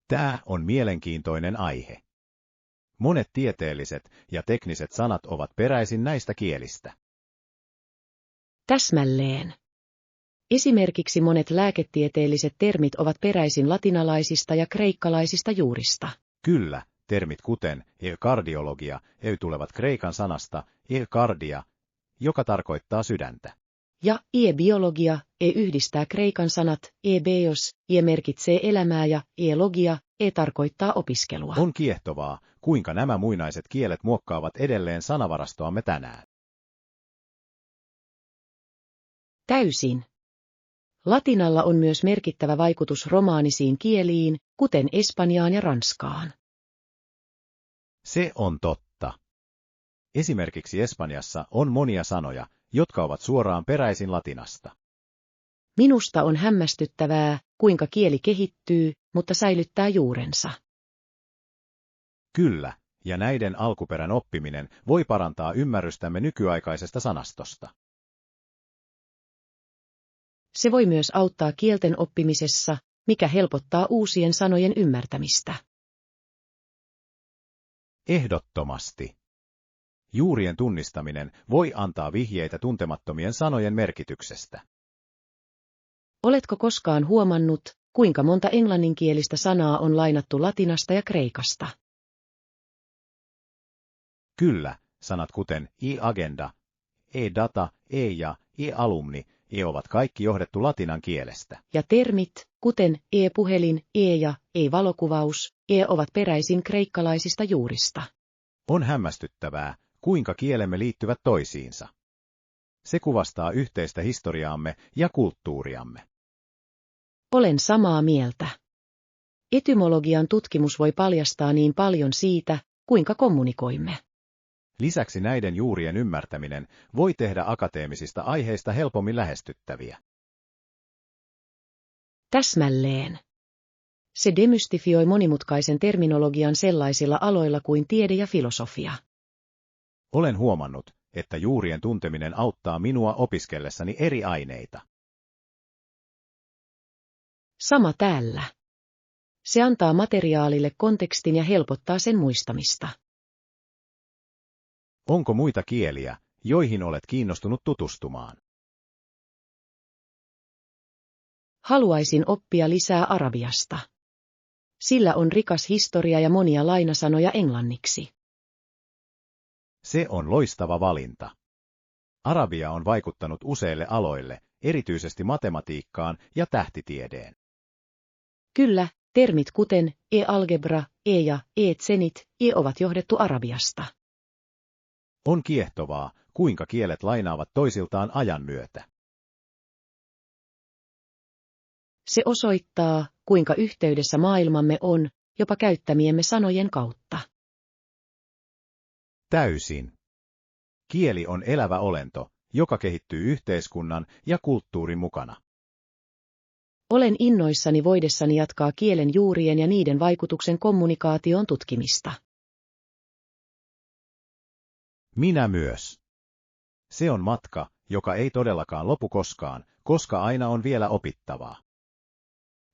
Tämä on mielenkiintoinen aihe. Monet tieteelliset ja tekniset sanat ovat peräisin näistä kielistä. Täsmälleen. Esimerkiksi monet lääketieteelliset termit ovat peräisin latinalaisista ja kreikkalaisista juurista. Kyllä, termit kuten e-kardiologia tulevat kreikan sanasta e-kardia, joka tarkoittaa sydäntä. Ja e-biologia yhdistää kreikan sanat e-bios, merkitsee elämää ja e-logia tarkoittaa opiskelua. On kiehtovaa, kuinka nämä muinaiset kielet muokkaavat edelleen sanavarastoamme tänään. Täysin. Latinalla on myös merkittävä vaikutus romaanisiin kieliin, kuten espanjaan ja ranskaan. Se on totta. Esimerkiksi Espanjassa on monia sanoja, jotka ovat suoraan peräisin latinasta. Minusta on hämmästyttävää, kuinka kieli kehittyy, mutta säilyttää juurensa. Kyllä, ja näiden alkuperän oppiminen voi parantaa ymmärrystämme nykyaikaisesta sanastosta. Se voi myös auttaa kielten oppimisessa, mikä helpottaa uusien sanojen ymmärtämistä. Ehdottomasti. Juurien tunnistaminen voi antaa vihjeitä tuntemattomien sanojen merkityksestä. Oletko koskaan huomannut, kuinka monta englanninkielistä sanaa on lainattu latinasta ja kreikasta? Kyllä, sanat kuten e-agenda, e-data, ja e-alumni, ovat kaikki johdettu latinan kielestä. Ja termit, kuten e-puhelin, ja e-valokuvaus, ovat peräisin kreikkalaisista juurista. On hämmästyttävää, kuinka kielemme liittyvät toisiinsa. Se kuvastaa yhteistä historiaamme ja kulttuuriamme. Olen samaa mieltä. Etymologian tutkimus voi paljastaa niin paljon siitä, kuinka kommunikoimme. Lisäksi näiden juurien ymmärtäminen voi tehdä akateemisista aiheista helpommin lähestyttäviä. Täsmälleen. Se demystifioi monimutkaisen terminologian sellaisilla aloilla kuin tiede ja filosofia. Olen huomannut, että juurien tunteminen auttaa minua opiskellessani eri aineita. Sama täällä. Se antaa materiaalille kontekstin ja helpottaa sen muistamista. Onko muita kieliä, joihin olet kiinnostunut tutustumaan? Haluaisin oppia lisää arabiasta. Sillä on rikas historia ja monia lainasanoja englanniksi. Se on loistava valinta. Arabia on vaikuttanut useille aloille, erityisesti matematiikkaan ja tähtitiedeen. Kyllä, termit kuten e-algebra, ja e-zenit, ovat johdettu arabiasta. On kiehtovaa, kuinka kielet lainaavat toisiltaan ajan myötä. Se osoittaa, kuinka yhteydessä maailmamme on, jopa käyttämiemme sanojen kautta. Täysin. Kieli on elävä olento, joka kehittyy yhteiskunnan ja kulttuurin mukana. Olen innoissani voidessani jatkaa kielen juurien ja niiden vaikutuksen kommunikaation tutkimista. Minä myös. Se on matka, joka ei todellakaan lopu koskaan, koska aina on vielä opittavaa.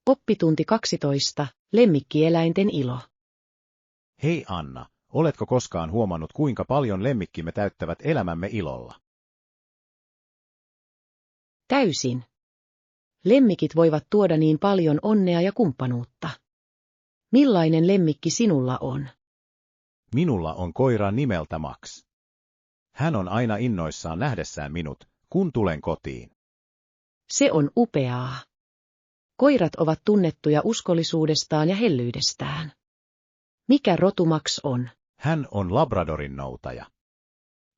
Oppitunti 12. Lemmikkieläinten ilo. Hei Anna, oletko koskaan huomannut kuinka paljon lemmikkimme täyttävät elämämme ilolla? Täysin. Lemmikit voivat tuoda niin paljon onnea ja kumppanuutta. Millainen lemmikki sinulla on? Minulla on koira nimeltä Max. Hän on aina innoissaan nähdessään minut, kun tulen kotiin. Se on upeaa. Koirat ovat tunnettuja uskollisuudestaan ja hellyydestään. Mikä rotu Max on? Hän on Labradorin noutaja.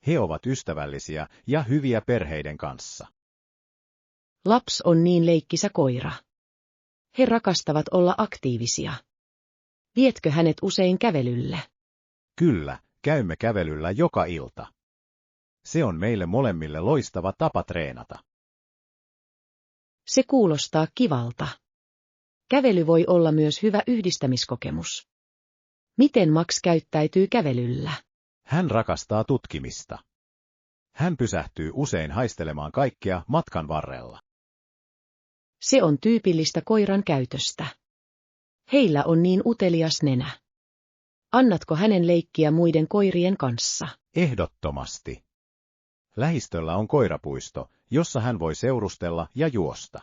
He ovat ystävällisiä ja hyviä perheiden kanssa. Laps on niin leikkisä koira. He rakastavat olla aktiivisia. Vietkö hänet usein kävelylle? Kyllä, käymme kävelyllä joka ilta. Se on meille molemmille loistava tapa treenata. Se kuulostaa kivalta. Kävely voi olla myös hyvä yhdistämiskokemus. Miten Max käyttäytyy kävelyllä? Hän rakastaa tutkimista. Hän pysähtyy usein haistelemaan kaikkea matkan varrella. Se on tyypillistä koiran käytöstä. Heillä on niin utelias nenä. Annatko hänen leikkiä muiden koirien kanssa? Ehdottomasti. Lähistöllä on koirapuisto, jossa hän voi seurustella ja juosta.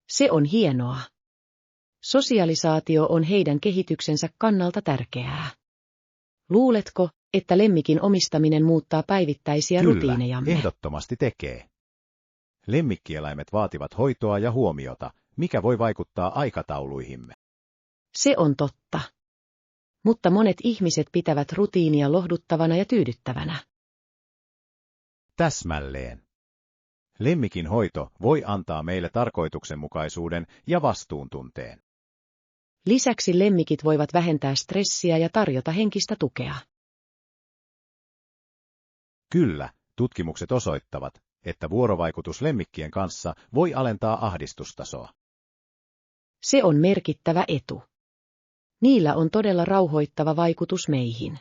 Se on hienoa. Sosialisaatio on heidän kehityksensä kannalta tärkeää. Luuletko, että lemmikin omistaminen muuttaa päivittäisiä rutiinejamme? Kyllä, ehdottomasti tekee. Lemmikkieläimet vaativat hoitoa ja huomiota, mikä voi vaikuttaa aikatauluihimme. Se on totta. Mutta monet ihmiset pitävät rutiinia lohduttavana ja tyydyttävänä. Täsmälleen. Lemmikin hoito voi antaa meille tarkoituksenmukaisuuden ja vastuuntunteen. Lisäksi lemmikit voivat vähentää stressiä ja tarjota henkistä tukea. Kyllä, tutkimukset osoittavat, että vuorovaikutus lemmikkien kanssa voi alentaa ahdistustasoa. Se on merkittävä etu. Niillä on todella rauhoittava vaikutus meihin.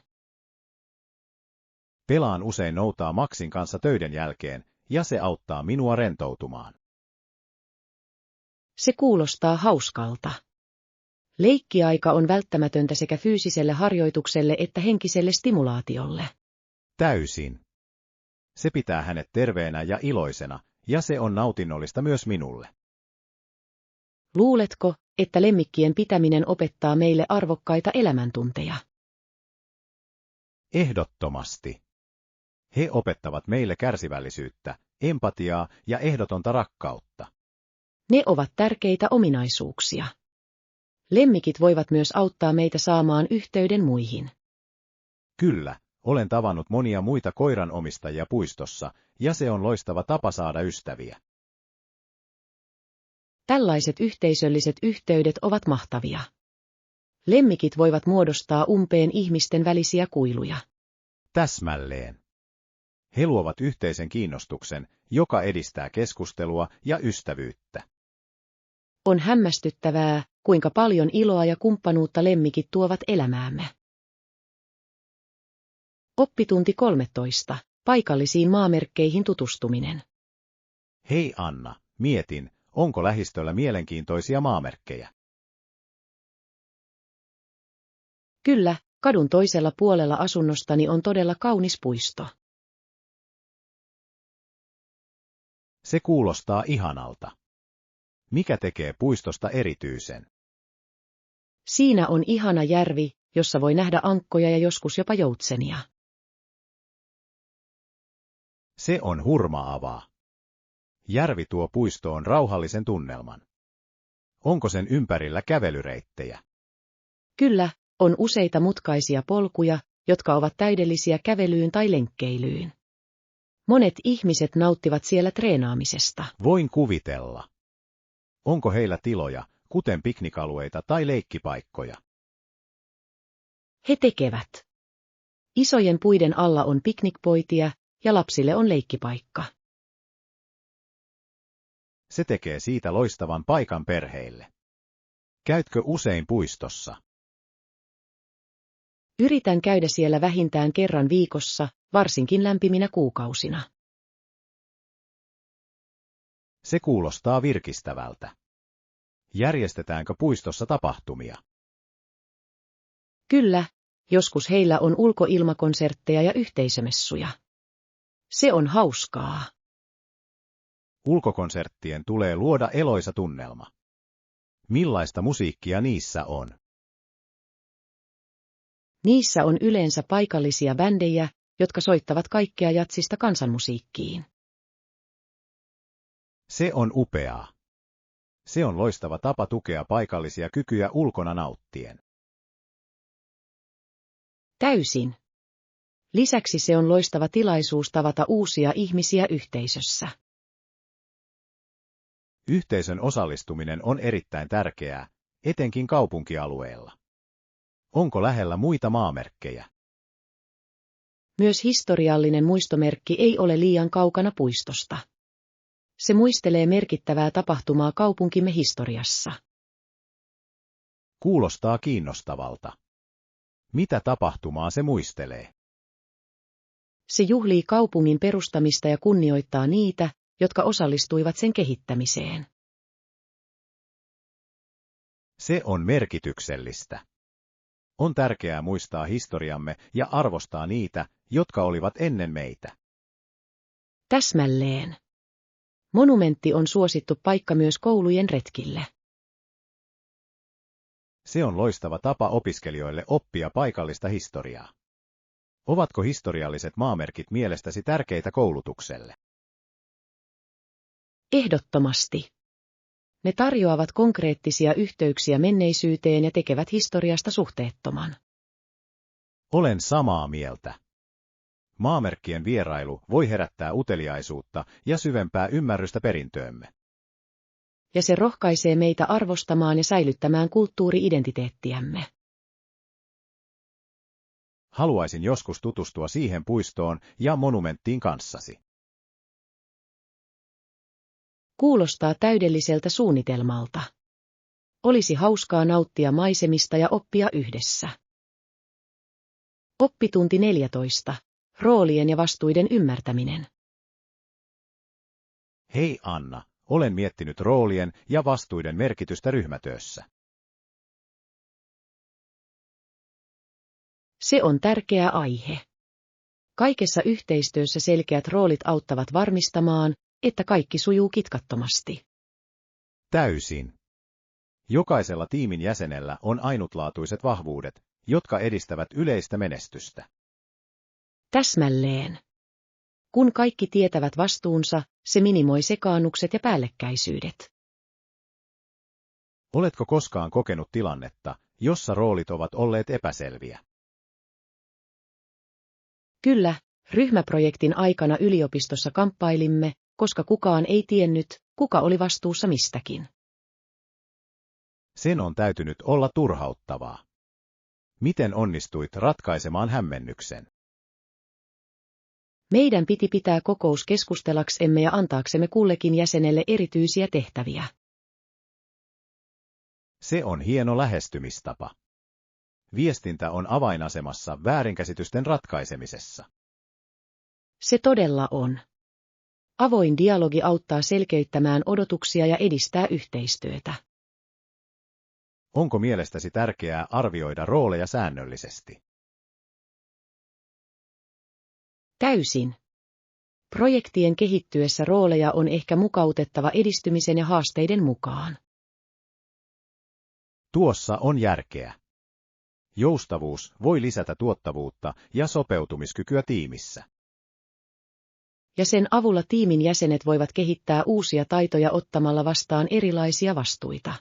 Pelaan usein noutaa Maxin kanssa töiden jälkeen, ja se auttaa minua rentoutumaan. Se kuulostaa hauskalta. Leikkiaika on välttämätöntä sekä fyysiselle harjoitukselle että henkiselle stimulaatiolle. Täysin. Se pitää hänet terveenä ja iloisena, ja se on nautinnollista myös minulle. Luuletko, että lemmikkien pitäminen opettaa meille arvokkaita elämäntunteja? Ehdottomasti. He opettavat meille kärsivällisyyttä, empatiaa ja ehdotonta rakkautta. Ne ovat tärkeitä ominaisuuksia. Lemmikit voivat myös auttaa meitä saamaan yhteyden muihin. Kyllä, olen tavannut monia muita koiranomistajia puistossa, ja se on loistava tapa saada ystäviä. Tällaiset yhteisölliset yhteydet ovat mahtavia. Lemmikit voivat muodostaa umpeen ihmisten välisiä kuiluja. Täsmälleen. He luovat yhteisen kiinnostuksen, joka edistää keskustelua ja ystävyyttä. On hämmästyttävää, kuinka paljon iloa ja kumppanuutta lemmikit tuovat elämäämme. Oppitunti 13. Paikallisiin maamerkkeihin tutustuminen. Hei Anna, mietin, onko lähistöllä mielenkiintoisia maamerkkejä? Kyllä, kadun toisella puolella asunnostani on todella kaunis puisto. Se kuulostaa ihanalta. Mikä tekee puistosta erityisen? Siinä on ihana järvi, jossa voi nähdä ankkoja ja joskus jopa joutsenia. Se on hurmaavaa. Järvi tuo puistoon rauhallisen tunnelman. Onko sen ympärillä kävelyreittejä? Kyllä, on useita mutkaisia polkuja, jotka ovat täydellisiä kävelyyn tai lenkkeilyyn. Monet ihmiset nauttivat siellä treenaamisesta. Voin kuvitella. Onko heillä tiloja, kuten piknikalueita tai leikkipaikkoja? He tekevät. Isojen puiden alla on piknikpoitia ja lapsille on leikkipaikka. Se tekee siitä loistavan paikan perheille. Käytkö usein puistossa? Yritän käydä siellä vähintään kerran viikossa, varsinkin lämpiminä kuukausina. Se kuulostaa virkistävältä. Järjestetäänkö puistossa tapahtumia? Kyllä, joskus heillä on ulkoilmakonsertteja ja yhteisömessuja. Se on hauskaa. Ulkokonserttien tulee luoda eloisa tunnelma. Millaista musiikkia niissä on? Niissä on yleensä paikallisia bändejä, jotka soittavat kaikkea jatsista kansanmusiikkiin. Se on upeaa. Se on loistava tapa tukea paikallisia kykyjä ulkona nauttien. Täysin. Lisäksi se on loistava tilaisuus tavata uusia ihmisiä yhteisössä. Yhteisön osallistuminen on erittäin tärkeää, etenkin kaupunkialueella. Onko lähellä muita maamerkkejä? Myös historiallinen muistomerkki ei ole liian kaukana puistosta. Se muistelee merkittävää tapahtumaa kaupunkimme historiassa. Kuulostaa kiinnostavalta. Mitä tapahtumaa se muistelee? Se juhlii kaupungin perustamista ja kunnioittaa niitä, jotka osallistuivat sen kehittämiseen. Se on merkityksellistä. On tärkeää muistaa historiamme ja arvostaa niitä, jotka olivat ennen meitä. Täsmälleen. Monumentti on suosittu paikka myös koulujen retkille. Se on loistava tapa opiskelijoille oppia paikallista historiaa. Ovatko historialliset maamerkit mielestäsi tärkeitä koulutukselle? Ehdottomasti. Ne tarjoavat konkreettisia yhteyksiä menneisyyteen ja tekevät historiasta suhteettoman. Olen samaa mieltä. Maamerkkien vierailu voi herättää uteliaisuutta ja syvempää ymmärrystä perintöömme. Ja se rohkaisee meitä arvostamaan ja säilyttämään kulttuuri-identiteettiämme. Haluaisin joskus tutustua siihen puistoon ja monumenttiin kanssasi. Kuulostaa täydelliseltä suunnitelmalta. Olisi hauskaa nauttia maisemista ja oppia yhdessä. Oppitunti 14. Roolien ja vastuiden ymmärtäminen. Hei Anna, olen miettinyt roolien ja vastuiden merkitystä ryhmätyössä. Se on tärkeä aihe. Kaikessa yhteistyössä selkeät roolit auttavat varmistamaan, että kaikki sujuu kitkattomasti. Täysin. Jokaisella tiimin jäsenellä on ainutlaatuiset vahvuudet, jotka edistävät yleistä menestystä. Täsmälleen. Kun kaikki tietävät vastuunsa, se minimoi sekaannukset ja päällekkäisyydet. Oletko koskaan kokenut tilannetta, jossa roolit ovat olleet epäselviä? Kyllä, ryhmäprojektin aikana yliopistossa kamppailimme, koska kukaan ei tiennyt, kuka oli vastuussa mistäkin. Sen on täytynyt olla turhauttavaa. Miten onnistuit ratkaisemaan hämmennyksen? Meidän piti pitää kokous keskustelaksemme ja antaaksemme kullekin jäsenelle erityisiä tehtäviä. Se on hieno lähestymistapa. Viestintä on avainasemassa väärinkäsitysten ratkaisemisessa. Se todella on. Avoin dialogi auttaa selkeyttämään odotuksia ja edistää yhteistyötä. Onko mielestäsi tärkeää arvioida rooleja säännöllisesti? Täysin. Projektien kehittyessä rooleja on ehkä mukautettava edistymisen ja haasteiden mukaan. Tuossa on järkeä. Joustavuus voi lisätä tuottavuutta ja sopeutumiskykyä tiimissä. Ja sen avulla tiimin jäsenet voivat kehittää uusia taitoja ottamalla vastaan erilaisia vastuita.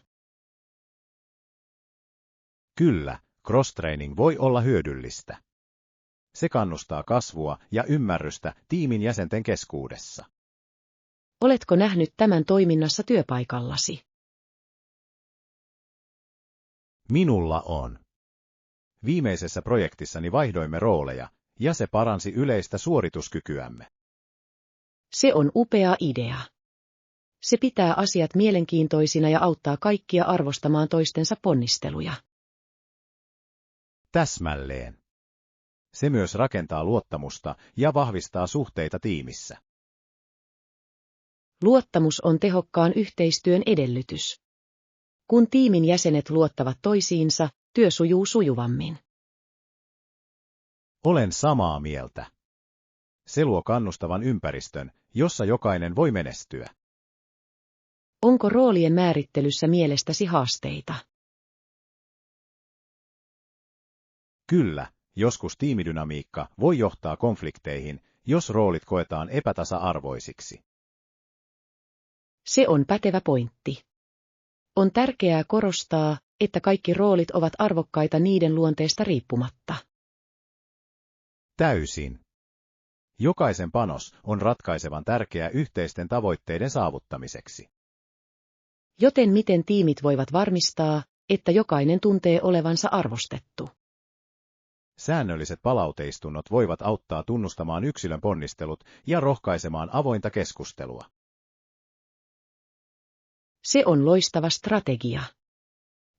Kyllä, cross-training voi olla hyödyllistä. Se kannustaa kasvua ja ymmärrystä tiimin jäsenten keskuudessa. Oletko nähnyt tämän toiminnassa työpaikallasi? Minulla on. Viimeisessä projektissani vaihdoimme rooleja, ja se paransi yleistä suorituskykyämme. Se on upea idea. Se pitää asiat mielenkiintoisina ja auttaa kaikkia arvostamaan toistensa ponnisteluja. Täsmälleen. Se myös rakentaa luottamusta ja vahvistaa suhteita tiimissä. Luottamus on tehokkaan yhteistyön edellytys. Kun tiimin jäsenet luottavat toisiinsa, työ sujuu sujuvammin. Olen samaa mieltä. Se luo kannustavan ympäristön, jossa jokainen voi menestyä. Onko roolien määrittelyssä mielestäsi haasteita? Kyllä, joskus tiimidynamiikka voi johtaa konflikteihin, jos roolit koetaan epätasa-arvoisiksi. Se on pätevä pointti. On tärkeää korostaa, että kaikki roolit ovat arvokkaita niiden luonteesta riippumatta. Täysin. Jokaisen panos on ratkaisevan tärkeä yhteisten tavoitteiden saavuttamiseksi. Joten miten tiimit voivat varmistaa, että jokainen tuntee olevansa arvostettu? Säännölliset palauteistunnot voivat auttaa tunnustamaan yksilön ponnistelut ja rohkaisemaan avointa keskustelua. Se on loistava strategia.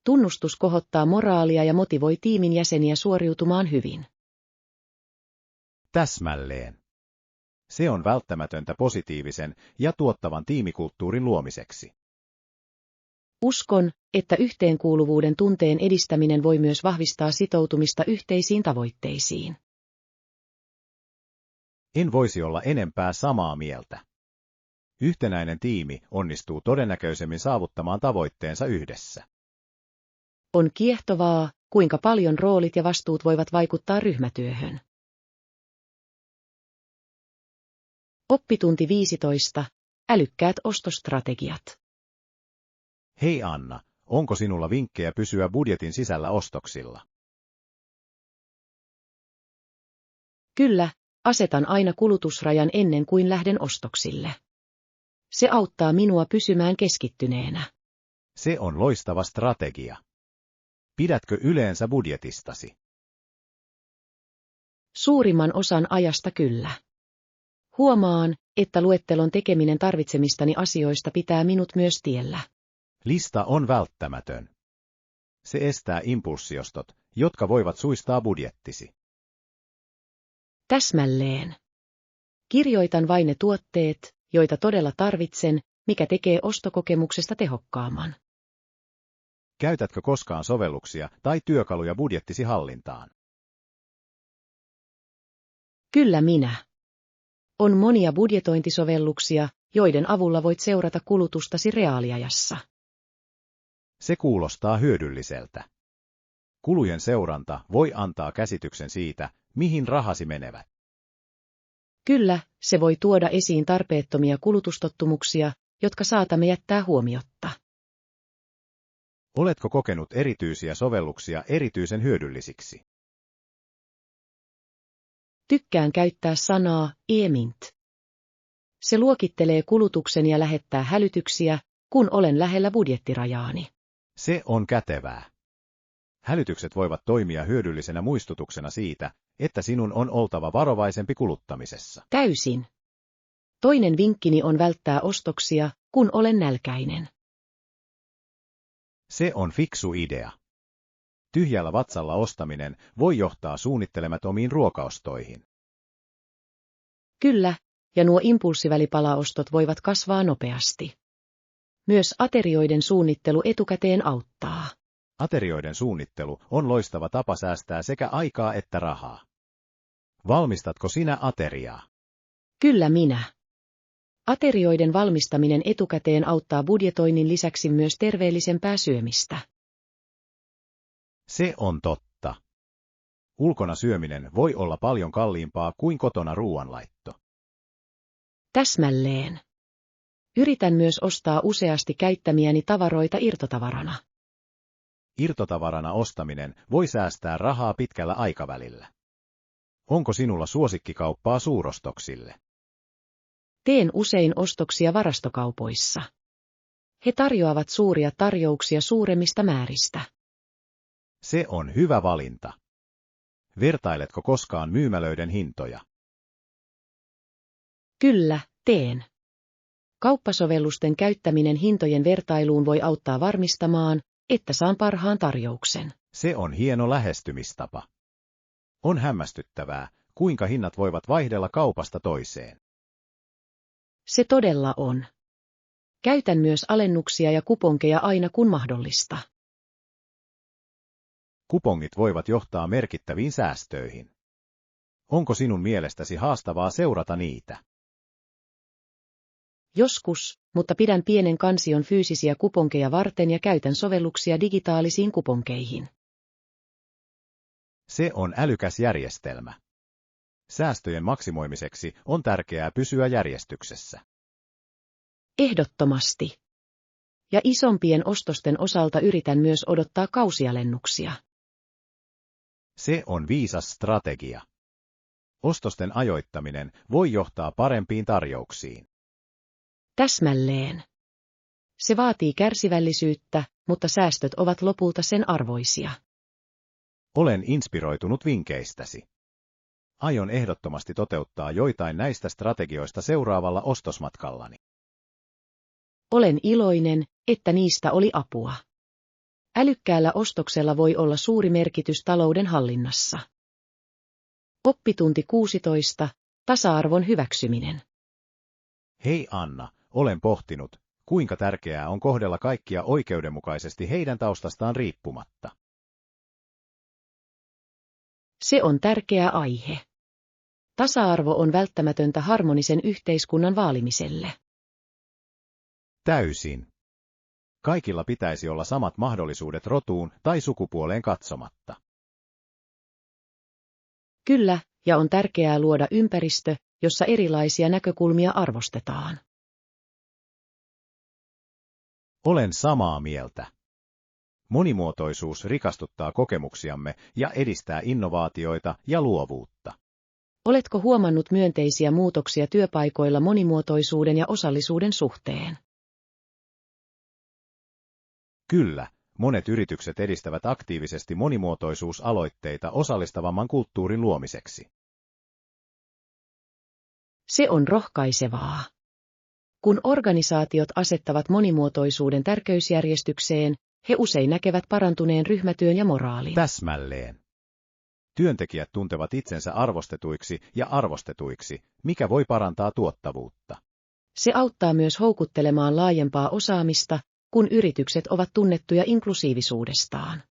Tunnustus kohottaa moraalia ja motivoi tiimin jäseniä suoriutumaan hyvin. Täsmälleen. Se on välttämätöntä positiivisen ja tuottavan tiimikulttuurin luomiseksi. Uskon, että yhteenkuuluvuuden tunteen edistäminen voi myös vahvistaa sitoutumista yhteisiin tavoitteisiin. En voisi olla enempää samaa mieltä. Yhtenäinen tiimi onnistuu todennäköisemmin saavuttamaan tavoitteensa yhdessä. On kiehtovaa, kuinka paljon roolit ja vastuut voivat vaikuttaa ryhmätyöhön. Oppitunti 15. Älykkäät ostostrategiat. Hei Anna, onko sinulla vinkkejä pysyä budjetin sisällä ostoksilla? Kyllä, asetan aina kulutusrajan ennen kuin lähden ostoksille. Se auttaa minua pysymään keskittyneenä. Se on loistava strategia. Pidätkö yleensä budjetistasi? Suurimman osan ajasta kyllä. Huomaan, että luettelon tekeminen tarvitsemistani asioista pitää minut myös tiellä. Lista on välttämätön. Se estää impulssiostot, jotka voivat suistaa budjettisi. Täsmälleen. Kirjoitan vain ne tuotteet, joita todella tarvitsen, mikä tekee ostokokemuksesta tehokkaamman. Käytätkö koskaan sovelluksia tai työkaluja budjettisi hallintaan? Kyllä minä. On monia budjetointisovelluksia, joiden avulla voit seurata kulutustasi reaaliajassa. Se kuulostaa hyödylliseltä. Kulujen seuranta voi antaa käsityksen siitä, mihin rahasi menevät. Kyllä, se voi tuoda esiin tarpeettomia kulutustottumuksia, jotka saatamme jättää huomiotta. Oletko kokenut erityisiä sovelluksia erityisen hyödyllisiksi? Tykkään käyttää sanaa e-mint. Se luokittelee kulutuksen ja lähettää hälytyksiä, kun olen lähellä budjettirajaani. Se on kätevää. Hälytykset voivat toimia hyödyllisenä muistutuksena siitä, että sinun on oltava varovaisempi kuluttamisessa. Täysin. Toinen vinkkini on välttää ostoksia, kun olen nälkäinen. Se on fiksu idea. Tyhjällä vatsalla ostaminen voi johtaa suunnittelemattomiin ruokaostoihin. Kyllä, ja nuo impulssivälipalaostot voivat kasvaa nopeasti. Myös aterioiden suunnittelu etukäteen auttaa. Aterioiden suunnittelu on loistava tapa säästää sekä aikaa että rahaa. Valmistatko sinä ateriaa? Kyllä minä. Aterioiden valmistaminen etukäteen auttaa budjetoinnin lisäksi myös terveellisempää syömistä. Se on totta. Ulkona syöminen voi olla paljon kalliimpaa kuin kotona ruoanlaitto. Täsmälleen. Yritän myös ostaa useasti käyttämiäni tavaroita irtotavarana. Irtotavarana ostaminen voi säästää rahaa pitkällä aikavälillä. Onko sinulla suosikkikauppaa suurostoksille? Teen usein ostoksia varastokaupoissa. He tarjoavat suuria tarjouksia suuremmista määristä. Se on hyvä valinta. Vertailetko koskaan myymälöiden hintoja? Kyllä, teen. Kauppasovellusten käyttäminen hintojen vertailuun voi auttaa varmistamaan, että saan parhaan tarjouksen. Se on hieno lähestymistapa. On hämmästyttävää, kuinka hinnat voivat vaihdella kaupasta toiseen. Se todella on. Käytän myös alennuksia ja kuponkeja aina kun mahdollista. Kupongit voivat johtaa merkittäviin säästöihin. Onko sinun mielestäsi haastavaa seurata niitä? Joskus, mutta pidän pienen kansion fyysisiä kuponkeja varten ja käytän sovelluksia digitaalisiin kuponkeihin. Se on älykäs järjestelmä. Säästöjen maksimoimiseksi on tärkeää pysyä järjestyksessä. Ehdottomasti. Ja isompien ostosten osalta yritän myös odottaa kausialennuksia. Se on viisas strategia. Ostosten ajoittaminen voi johtaa parempiin tarjouksiin. Täsmälleen. Se vaatii kärsivällisyyttä, mutta säästöt ovat lopulta sen arvoisia. Olen inspiroitunut vinkeistäsi. Aion ehdottomasti toteuttaa joitain näistä strategioista seuraavalla ostosmatkallani. Olen iloinen, että niistä oli apua. Älykkäällä ostoksella voi olla suuri merkitys talouden hallinnassa. Oppitunti 16. Tasa-arvon hyväksyminen. Hei Anna, olen pohtinut, kuinka tärkeää on kohdella kaikkia oikeudenmukaisesti heidän taustastaan riippumatta. Se on tärkeä aihe. Tasa-arvo on välttämätöntä harmonisen yhteiskunnan vaalimiselle. Täysin. Kaikilla pitäisi olla samat mahdollisuudet rotuun tai sukupuoleen katsomatta. Kyllä, ja on tärkeää luoda ympäristö, jossa erilaisia näkökulmia arvostetaan. Olen samaa mieltä. Monimuotoisuus rikastuttaa kokemuksiamme ja edistää innovaatioita ja luovuutta. Oletko huomannut myönteisiä muutoksia työpaikoilla monimuotoisuuden ja osallisuuden suhteen? Kyllä, monet yritykset edistävät aktiivisesti monimuotoisuusaloitteita osallistavamman kulttuurin luomiseksi. Se on rohkaisevaa. Kun organisaatiot asettavat monimuotoisuuden tärkeysjärjestykseen, he usein näkevät parantuneen ryhmätyön ja moraalin. Täsmälleen. Työntekijät tuntevat itsensä arvostetuiksi ja arvostetuiksi, mikä voi parantaa tuottavuutta. Se auttaa myös houkuttelemaan laajempaa osaamista, kun yritykset ovat tunnettuja inklusiivisuudestaan.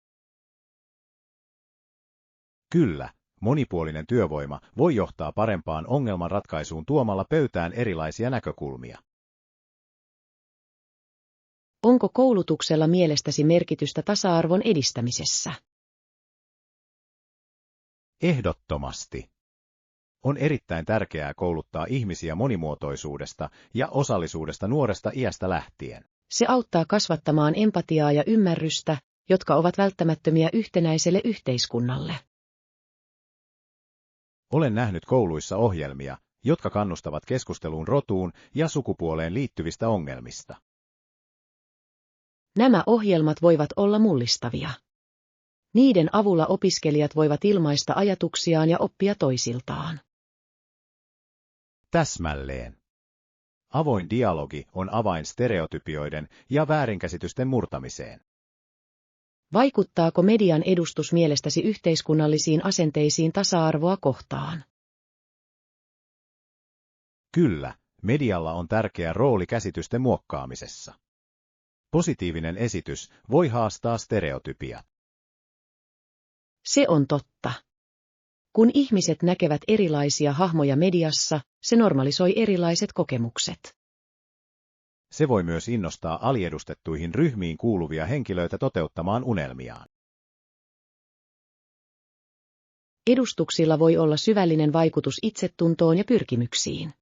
Kyllä, monipuolinen työvoima voi johtaa parempaan ongelmanratkaisuun tuomalla pöytään erilaisia näkökulmia. Onko koulutuksella mielestäsi merkitystä tasa-arvon edistämisessä? Ehdottomasti. On erittäin tärkeää kouluttaa ihmisiä monimuotoisuudesta ja osallisuudesta nuoresta iästä lähtien. Se auttaa kasvattamaan empatiaa ja ymmärrystä, jotka ovat välttämättömiä yhtenäiselle yhteiskunnalle. Olen nähnyt kouluissa ohjelmia, jotka kannustavat keskusteluun rotuun ja sukupuoleen liittyvistä ongelmista. Nämä ohjelmat voivat olla mullistavia. Niiden avulla opiskelijat voivat ilmaista ajatuksiaan ja oppia toisiltaan. Täsmälleen. Avoin dialogi on avain stereotypioiden ja väärinkäsitysten murtamiseen. Vaikuttaako median edustus mielestäsi yhteiskunnallisiin asenteisiin tasa-arvoa kohtaan? Kyllä, medialla on tärkeä rooli käsitysten muokkaamisessa. Positiivinen esitys voi haastaa stereotypia. Se on totta. Kun ihmiset näkevät erilaisia hahmoja mediassa, se normalisoi erilaiset kokemukset. Se voi myös innostaa aliedustettuihin ryhmiin kuuluvia henkilöitä toteuttamaan unelmiaan. Edustuksilla voi olla syvällinen vaikutus itsetuntoon ja pyrkimyksiin.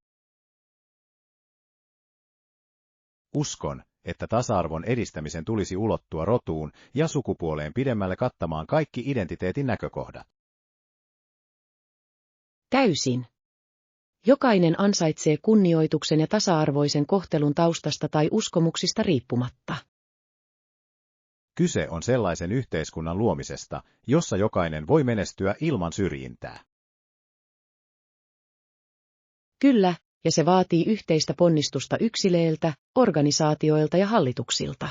Uskon, että tasa-arvon edistämisen tulisi ulottua rotuun ja sukupuoleen pidemmälle kattamaan kaikki identiteetin näkökohdat. Täysin. Jokainen ansaitsee kunnioituksen ja tasa-arvoisen kohtelun taustasta tai uskomuksista riippumatta. Kyse on sellaisen yhteiskunnan luomisesta, jossa jokainen voi menestyä ilman syrjintää. Kyllä, ja se vaatii yhteistä ponnistusta yksilöiltä, organisaatioilta ja hallituksilta.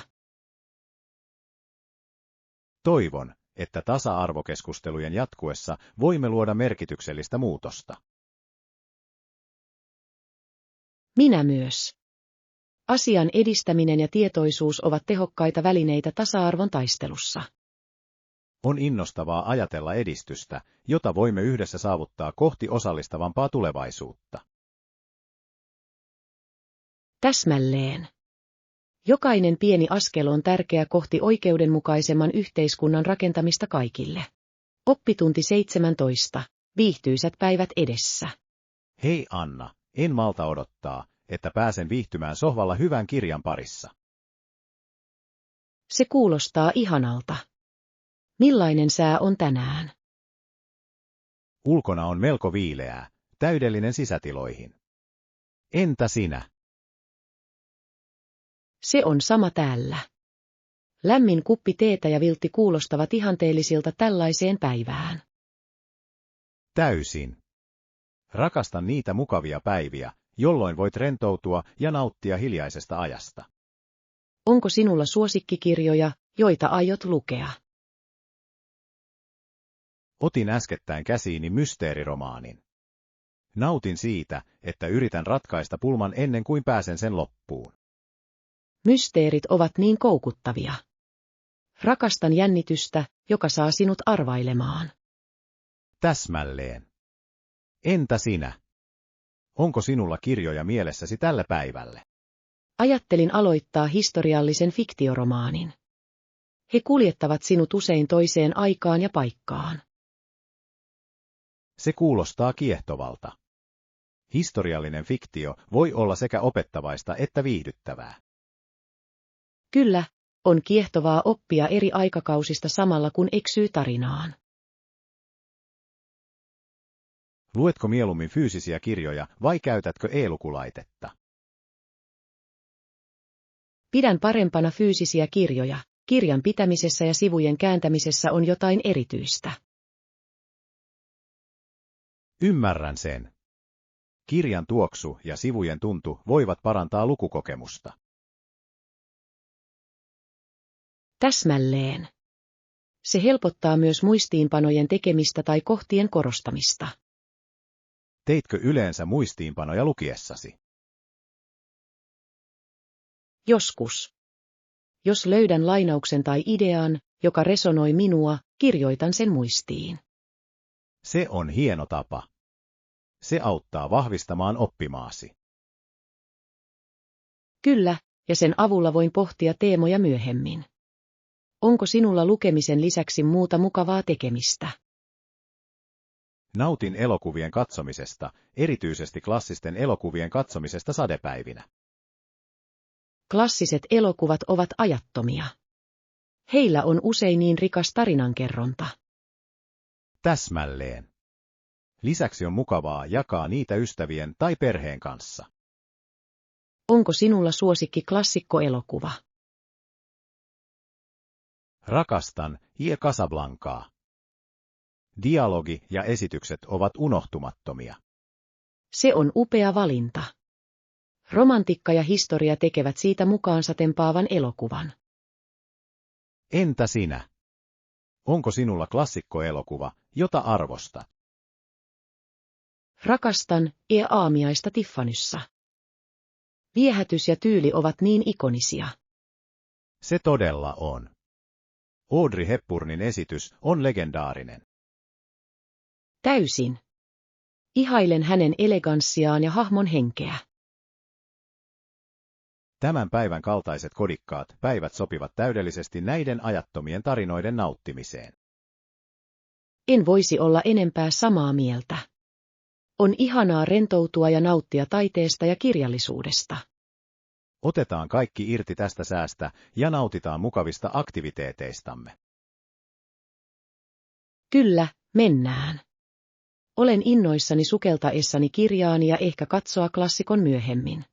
Toivon, että tasa-arvokeskustelujen jatkuessa voimme luoda merkityksellistä muutosta. Minä myös. Asian edistäminen ja tietoisuus ovat tehokkaita välineitä tasa-arvon taistelussa. On innostavaa ajatella edistystä, jota voimme yhdessä saavuttaa kohti osallistavampaa tulevaisuutta. Täsmälleen. Jokainen pieni askel on tärkeä kohti oikeudenmukaisemman yhteiskunnan rakentamista kaikille. Oppitunti 17. Viihtyisät päivät edessä. Hei Anna, en malta odottaa, että pääsen viihtymään sohvalla hyvän kirjan parissa. Se kuulostaa ihanalta. Millainen sää on tänään? Ulkona on melko viileää, täydellinen sisätiloihin. Entä sinä? Se on sama täällä. Lämmin kuppi teetä ja viltti kuulostavat ihanteellisilta tällaiseen päivään. Täysin. Rakastan niitä mukavia päiviä, jolloin voit rentoutua ja nauttia hiljaisesta ajasta. Onko sinulla suosikkikirjoja, joita aiot lukea? Otin äskettäin käsiini mysteeriromaanin. Nautin siitä, että yritän ratkaista pulman ennen kuin pääsen sen loppuun. Mysteerit ovat niin koukuttavia. Rakastan jännitystä, joka saa sinut arvailemaan. Täsmälleen. Entä sinä? Onko sinulla kirjoja mielessäsi tällä päivälle? Ajattelin aloittaa historiallisen fiktioromaanin. He kuljettavat sinut usein toiseen aikaan ja paikkaan. Se kuulostaa kiehtovalta. Historiallinen fiktio voi olla sekä opettavaista että viihdyttävää. Kyllä, on kiehtovaa oppia eri aikakausista samalla kun eksyy tarinaan. Luetko mieluummin fyysisiä kirjoja vai käytätkö e-lukulaitetta? Pidän parempana fyysisiä kirjoja. Kirjan pitämisessä ja sivujen kääntämisessä on jotain erityistä. Ymmärrän sen. Kirjan tuoksu ja sivujen tuntu voivat parantaa lukukokemusta. Täsmälleen. Se helpottaa myös muistiinpanojen tekemistä tai kohtien korostamista. Teitkö yleensä muistiinpanoja lukiessasi? Joskus. Jos löydän lainauksen tai idean, joka resonoi minua, kirjoitan sen muistiin. Se on hieno tapa. Se auttaa vahvistamaan oppimaasi. Kyllä, ja sen avulla voin pohtia teemoja myöhemmin. Onko sinulla lukemisen lisäksi muuta mukavaa tekemistä? Nautin elokuvien katsomisesta, erityisesti klassisten elokuvien katsomisesta sadepäivinä. Klassiset elokuvat ovat ajattomia. Heillä on usein niin rikas tarinankerronta. Täsmälleen. Lisäksi on mukavaa jakaa niitä ystävien tai perheen kanssa. Onko sinulla suosikki klassikkoelokuva? Rakastan Il Casablancaa. Dialogi ja esitykset ovat unohtumattomia. Se on upea valinta. Romantikka ja historia tekevät siitä mukaansa tempaavan elokuvan. Entä sinä? Onko sinulla klassikkoelokuva, jota arvostat? Rakastan aamiaista Tiffanyssä. Viehätys ja tyyli ovat niin ikonisia. Se todella on. Audrey Hepburnin esitys on legendaarinen. Täysin. Ihailen hänen eleganssiaan ja hahmon henkeä. Tämän päivän kaltaiset kodikkaat päivät sopivat täydellisesti näiden ajattomien tarinoiden nauttimiseen. En voisi olla enempää samaa mieltä. On ihanaa rentoutua ja nauttia taiteesta ja kirjallisuudesta. Otetaan kaikki irti tästä säästä ja nautitaan mukavista aktiviteeteistamme. Kyllä, mennään. Olen innoissani sukeltaessani kirjaani ja ehkä katsoa klassikon myöhemmin.